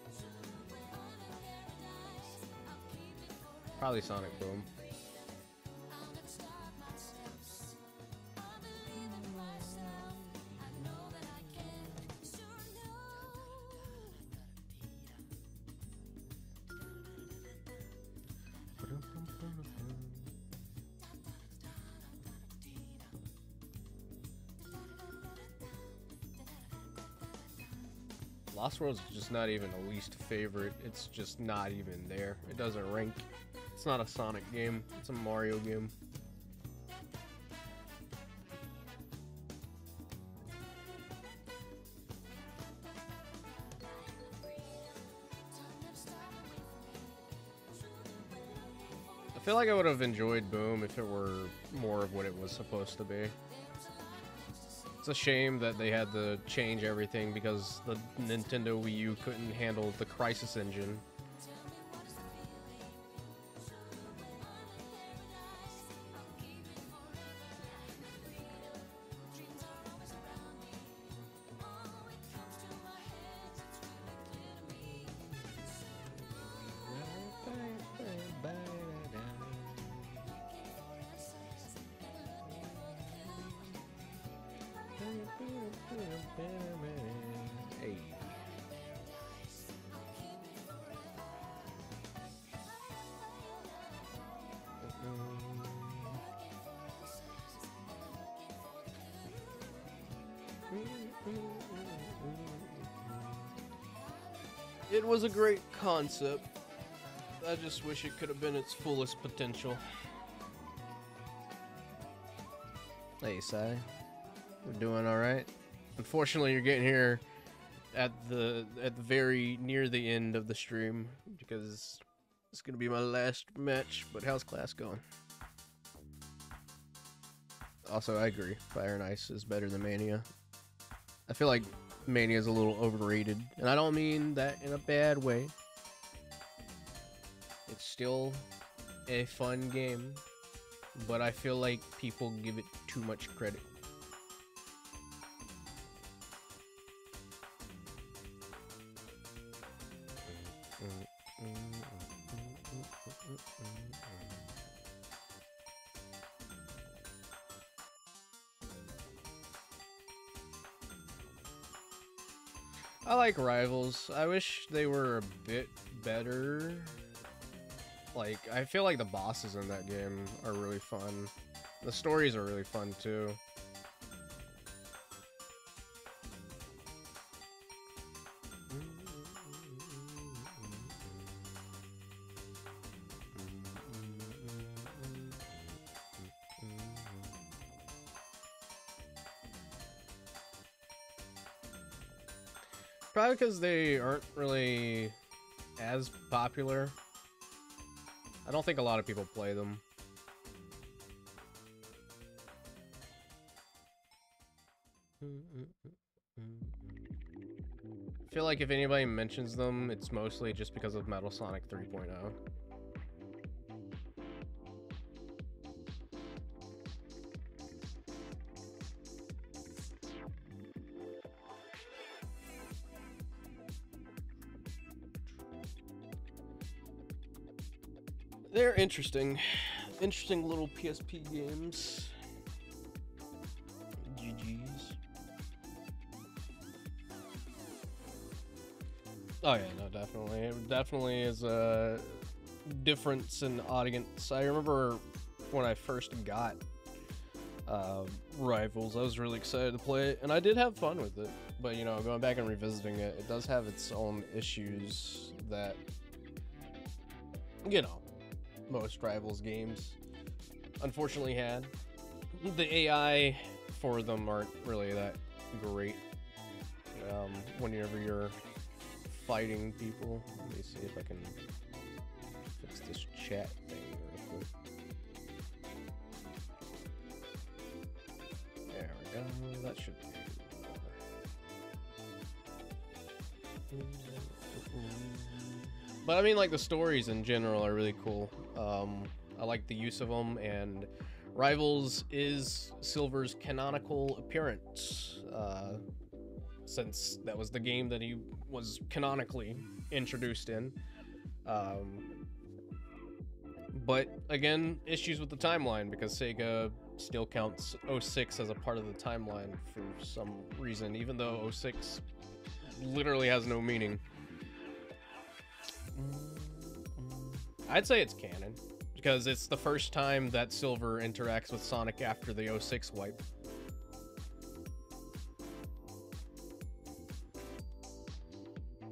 Probably Sonic Boom. Lost World's just not even a least favorite. It's just not even there. It doesn't rank. It's not a Sonic game. It's a Mario game. I feel like I would have enjoyed Boom if it were more of what it was supposed to be. It's a shame that they had to change everything because the Nintendo Wii U couldn't handle the Crisis engine. Hey. It was a great concept. I just wish it could have been its fullest potential. Hey, Sai. We're doing all right. Unfortunately, you're getting here at the very near the end of the stream because it's gonna be my last match. But how's class going? Also, I agree. Fire and Ice is better than Mania. I feel like Mania is a little overrated, and I don't mean that in a bad way. It's still a fun game, but I feel like people give it too much credit. I like Rivals. I wish they were a bit better. Like, I feel like the bosses in that game are really fun. The stories are really fun too. Probably because they aren't really as popular. I don't think a lot of people play them. I feel like if anybody mentions them, it's mostly just because of Metal Sonic 3.0. They're interesting little PSP games. GG's. Oh yeah, no, definitely. It definitely is a difference in audience. I remember when I first got Rivals, I was really excited to play it, and I did have fun with it. But, you know, going back and revisiting it, it does have its own issues that, you know, most Rivals games unfortunately had. The AI for them aren't really that great whenever you're fighting people. Let me see if I can fix this chat thing real quick. There we go. That should be more. But I mean, like, the stories in general are really cool. I like the use of them, and Rivals is Silver's canonical appearance, since that was the game that he was canonically introduced in. But again, issues with the timeline, because Sega still counts 06 as a part of the timeline for some reason, even though 06 literally has no meaning. I'd say it's canon, because it's the first time that Silver interacts with Sonic after the 06 wipe.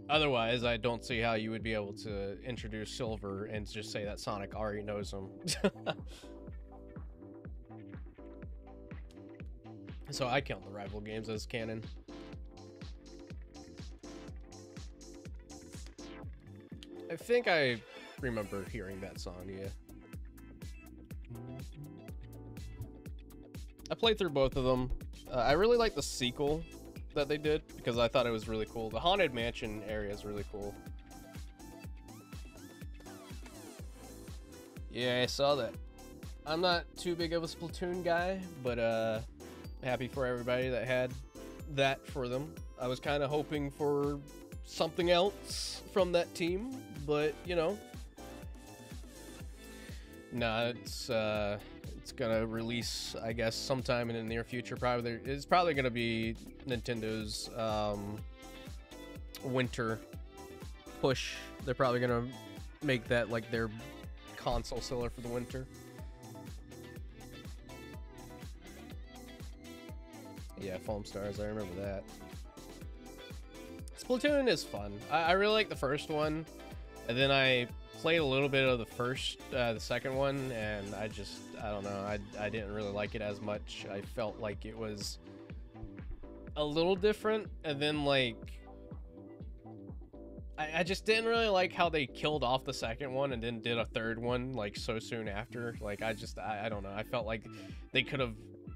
Otherwise, I don't see how you would be able to introduce Silver and just say that Sonic already knows him. So I count the rival games as canon. I think I remember hearing that song, yeah. I played through both of them. I really like the sequel that they did because I thought it was really cool. The Haunted Mansion area is really cool. Yeah, I saw that. I'm not too big of a Splatoon guy, but happy for everybody that had that for them. I was kind of hoping for something else from that team, but you know, nah, it's gonna release, I guess, sometime in the near future. It's probably gonna be Nintendo's winter push. They're probably gonna make that like their console seller for the winter. Yeah, Foam Stars, I remember that. Splatoon is fun. I really like the first one, and then I played a little bit of the second one, and I don't know, I didn't really like it as much. I felt like it was a little different, and then like I just didn't really like how they killed off the second one and then did a third one like so soon after. Like I don't know, I felt like they could have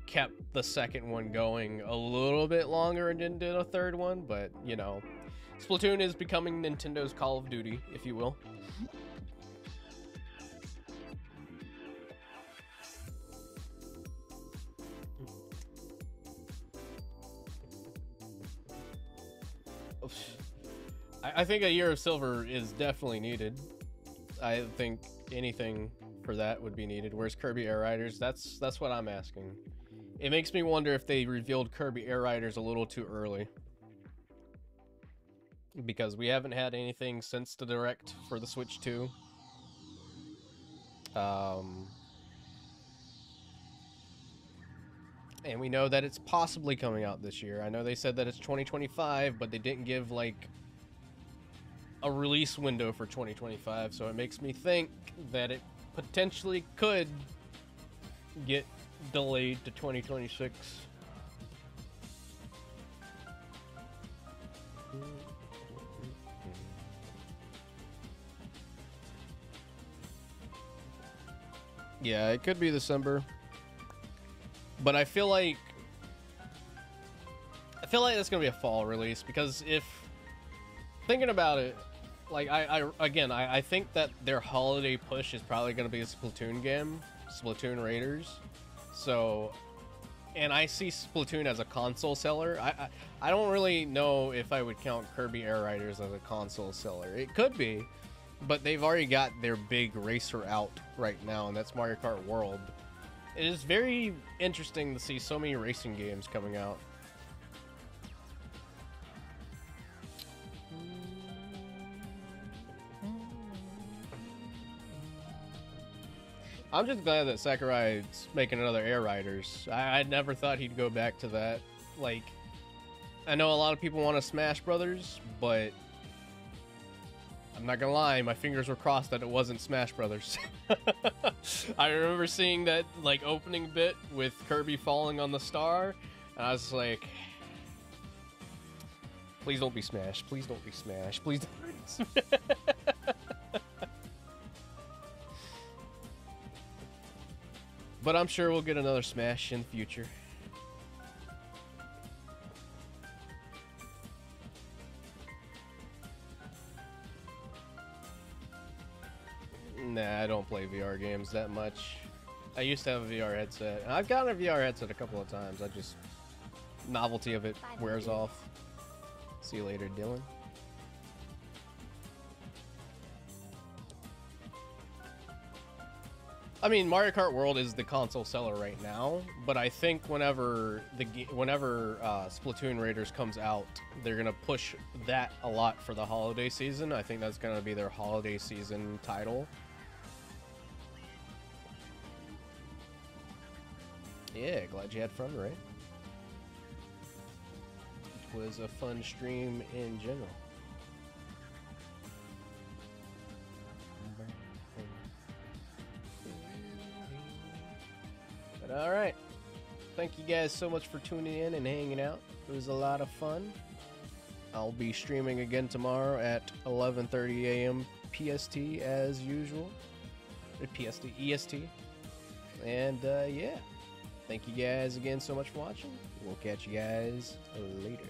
kept the second one going a little bit longer and then did a third one, but you know, Splatoon is becoming Nintendo's Call of Duty, if you will. I think a year of Silver is definitely needed. I think anything for that would be needed. Where's Kirby Air Riders? That's what I'm asking. It makes me wonder if they revealed Kirby Air Riders a little too early, because we haven't had anything since the Direct for the Switch 2. And we know that it's possibly coming out this year. I know they said that it's 2025, but they didn't give like a release window for 2025, so it makes me think that it potentially could get delayed to 2026. Yeah, it could be December. But I feel like that's gonna be a fall release, because if thinking about it, like I think that their holiday push is probably gonna be a Splatoon game, Splatoon Raiders. So, and I see Splatoon as a console seller. I don't really know if I would count Kirby Air Riders as a console seller. It could be, but they've already got their big racer out right now, and that's Mario Kart World. It is very interesting to see so many racing games coming out. I'm just glad that Sakurai's making another Air Riders. I never thought he'd go back to that. Like, I know a lot of people want to Smash Brothers, but I'm not gonna lie, my fingers were crossed that it wasn't Smash Brothers. I remember seeing that like opening bit with Kirby falling on the star, and I was like, please don't be Smash, please don't be Smash, please don't be Smash. But I'm sure we'll get another Smash in the future. Nah, I don't play VR games that much. I used to have a VR headset. I've gotten a VR headset a couple of times. Novelty of it wears off. See you later, Dylan. I mean, Mario Kart World is the console seller right now, but I think whenever Splatoon Raiders comes out, they're gonna push that a lot for the holiday season. I think that's gonna be their holiday season title. Yeah, glad you had fun, right? It was a fun stream in general. But all right. Thank you guys so much for tuning in and hanging out. It was a lot of fun. I'll be streaming again tomorrow at 11:30 a.m. PST as usual. EST. And yeah. Thank you guys again so much for watching. We'll catch you guys later.